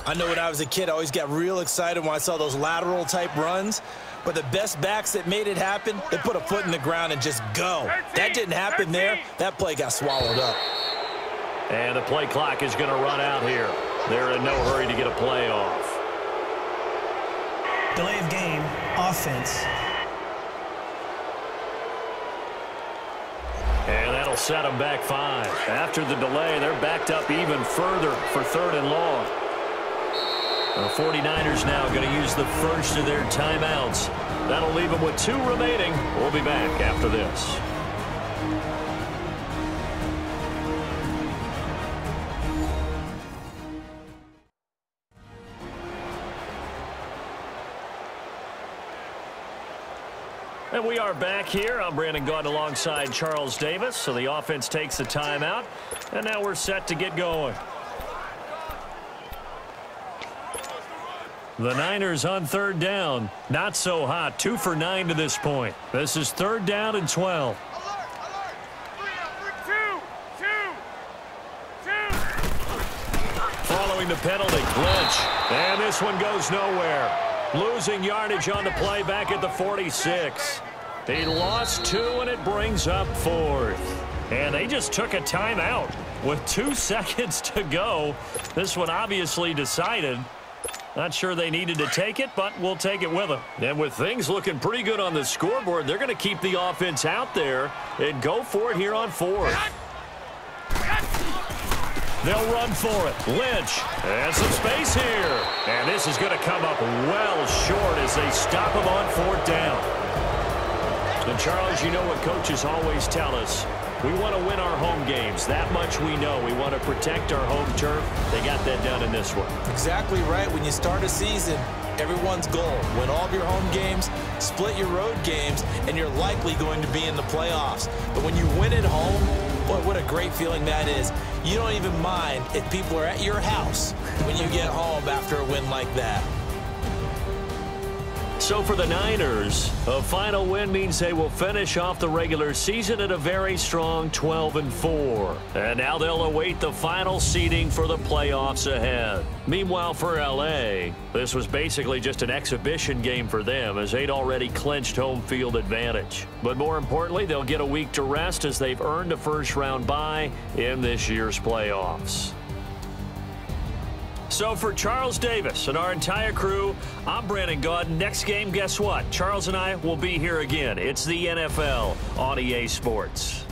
I know when I was a kid, I always got real excited when I saw those lateral type runs. But the best backs that made it happen, they put a foot in the ground and just go. That didn't happen there. That play got swallowed up. And the play clock is going to run out here. They're in no hurry to get a play off. Delay of game, offense. And that'll set them back 5. After the delay, they're backed up even further for 3rd and long. The 49ers now going to use the first of their timeouts. That'll leave them with 2 remaining. We'll be back after this. And we are back here. I'm Brandon Gaudin alongside Charles Davis. So the offense takes a timeout. And now we're set to get going. The Niners on 3rd down. Not so hot. 2 for 9 to this point. This is 3rd down and 12. Following the penalty, Lynch. And this one goes nowhere. Losing yardage on the play back at the 46. He lost 2, and it brings up 4th. And they just took a timeout with 2 seconds to go. This one obviously decided. Not sure they needed to take it, but we'll take it with them. And with things looking pretty good on the scoreboard, they're going to keep the offense out there and go for it here on 4th. They'll run for it. Lynch. And some space here. And this is going to come up well short as they stop him on 4th down. And Charles, you know what coaches always tell us. We want to win our home games. That much we know. We want to protect our home turf. They got that done in this one. Exactly right. When you start a season, everyone's goal, win all of your home games, split your road games, and you're likely going to be in the playoffs. But when you win at home, boy, what a great feeling that is. You don't even mind if people are at your house when you get home after a win like that. So for the Niners, a final win means they will finish off the regular season at a very strong 12-4. And now they'll await the final seeding for the playoffs ahead. Meanwhile, for LA, this was basically just an exhibition game for them as they'd already clinched home field advantage. But more importantly, they'll get a week to rest as they've earned a first-round bye in this year's playoffs. So for Charles Davis and our entire crew, I'm Brandon Gaudin. Next game, guess what? Charles and I will be here again. It's the NFL on EA Sports.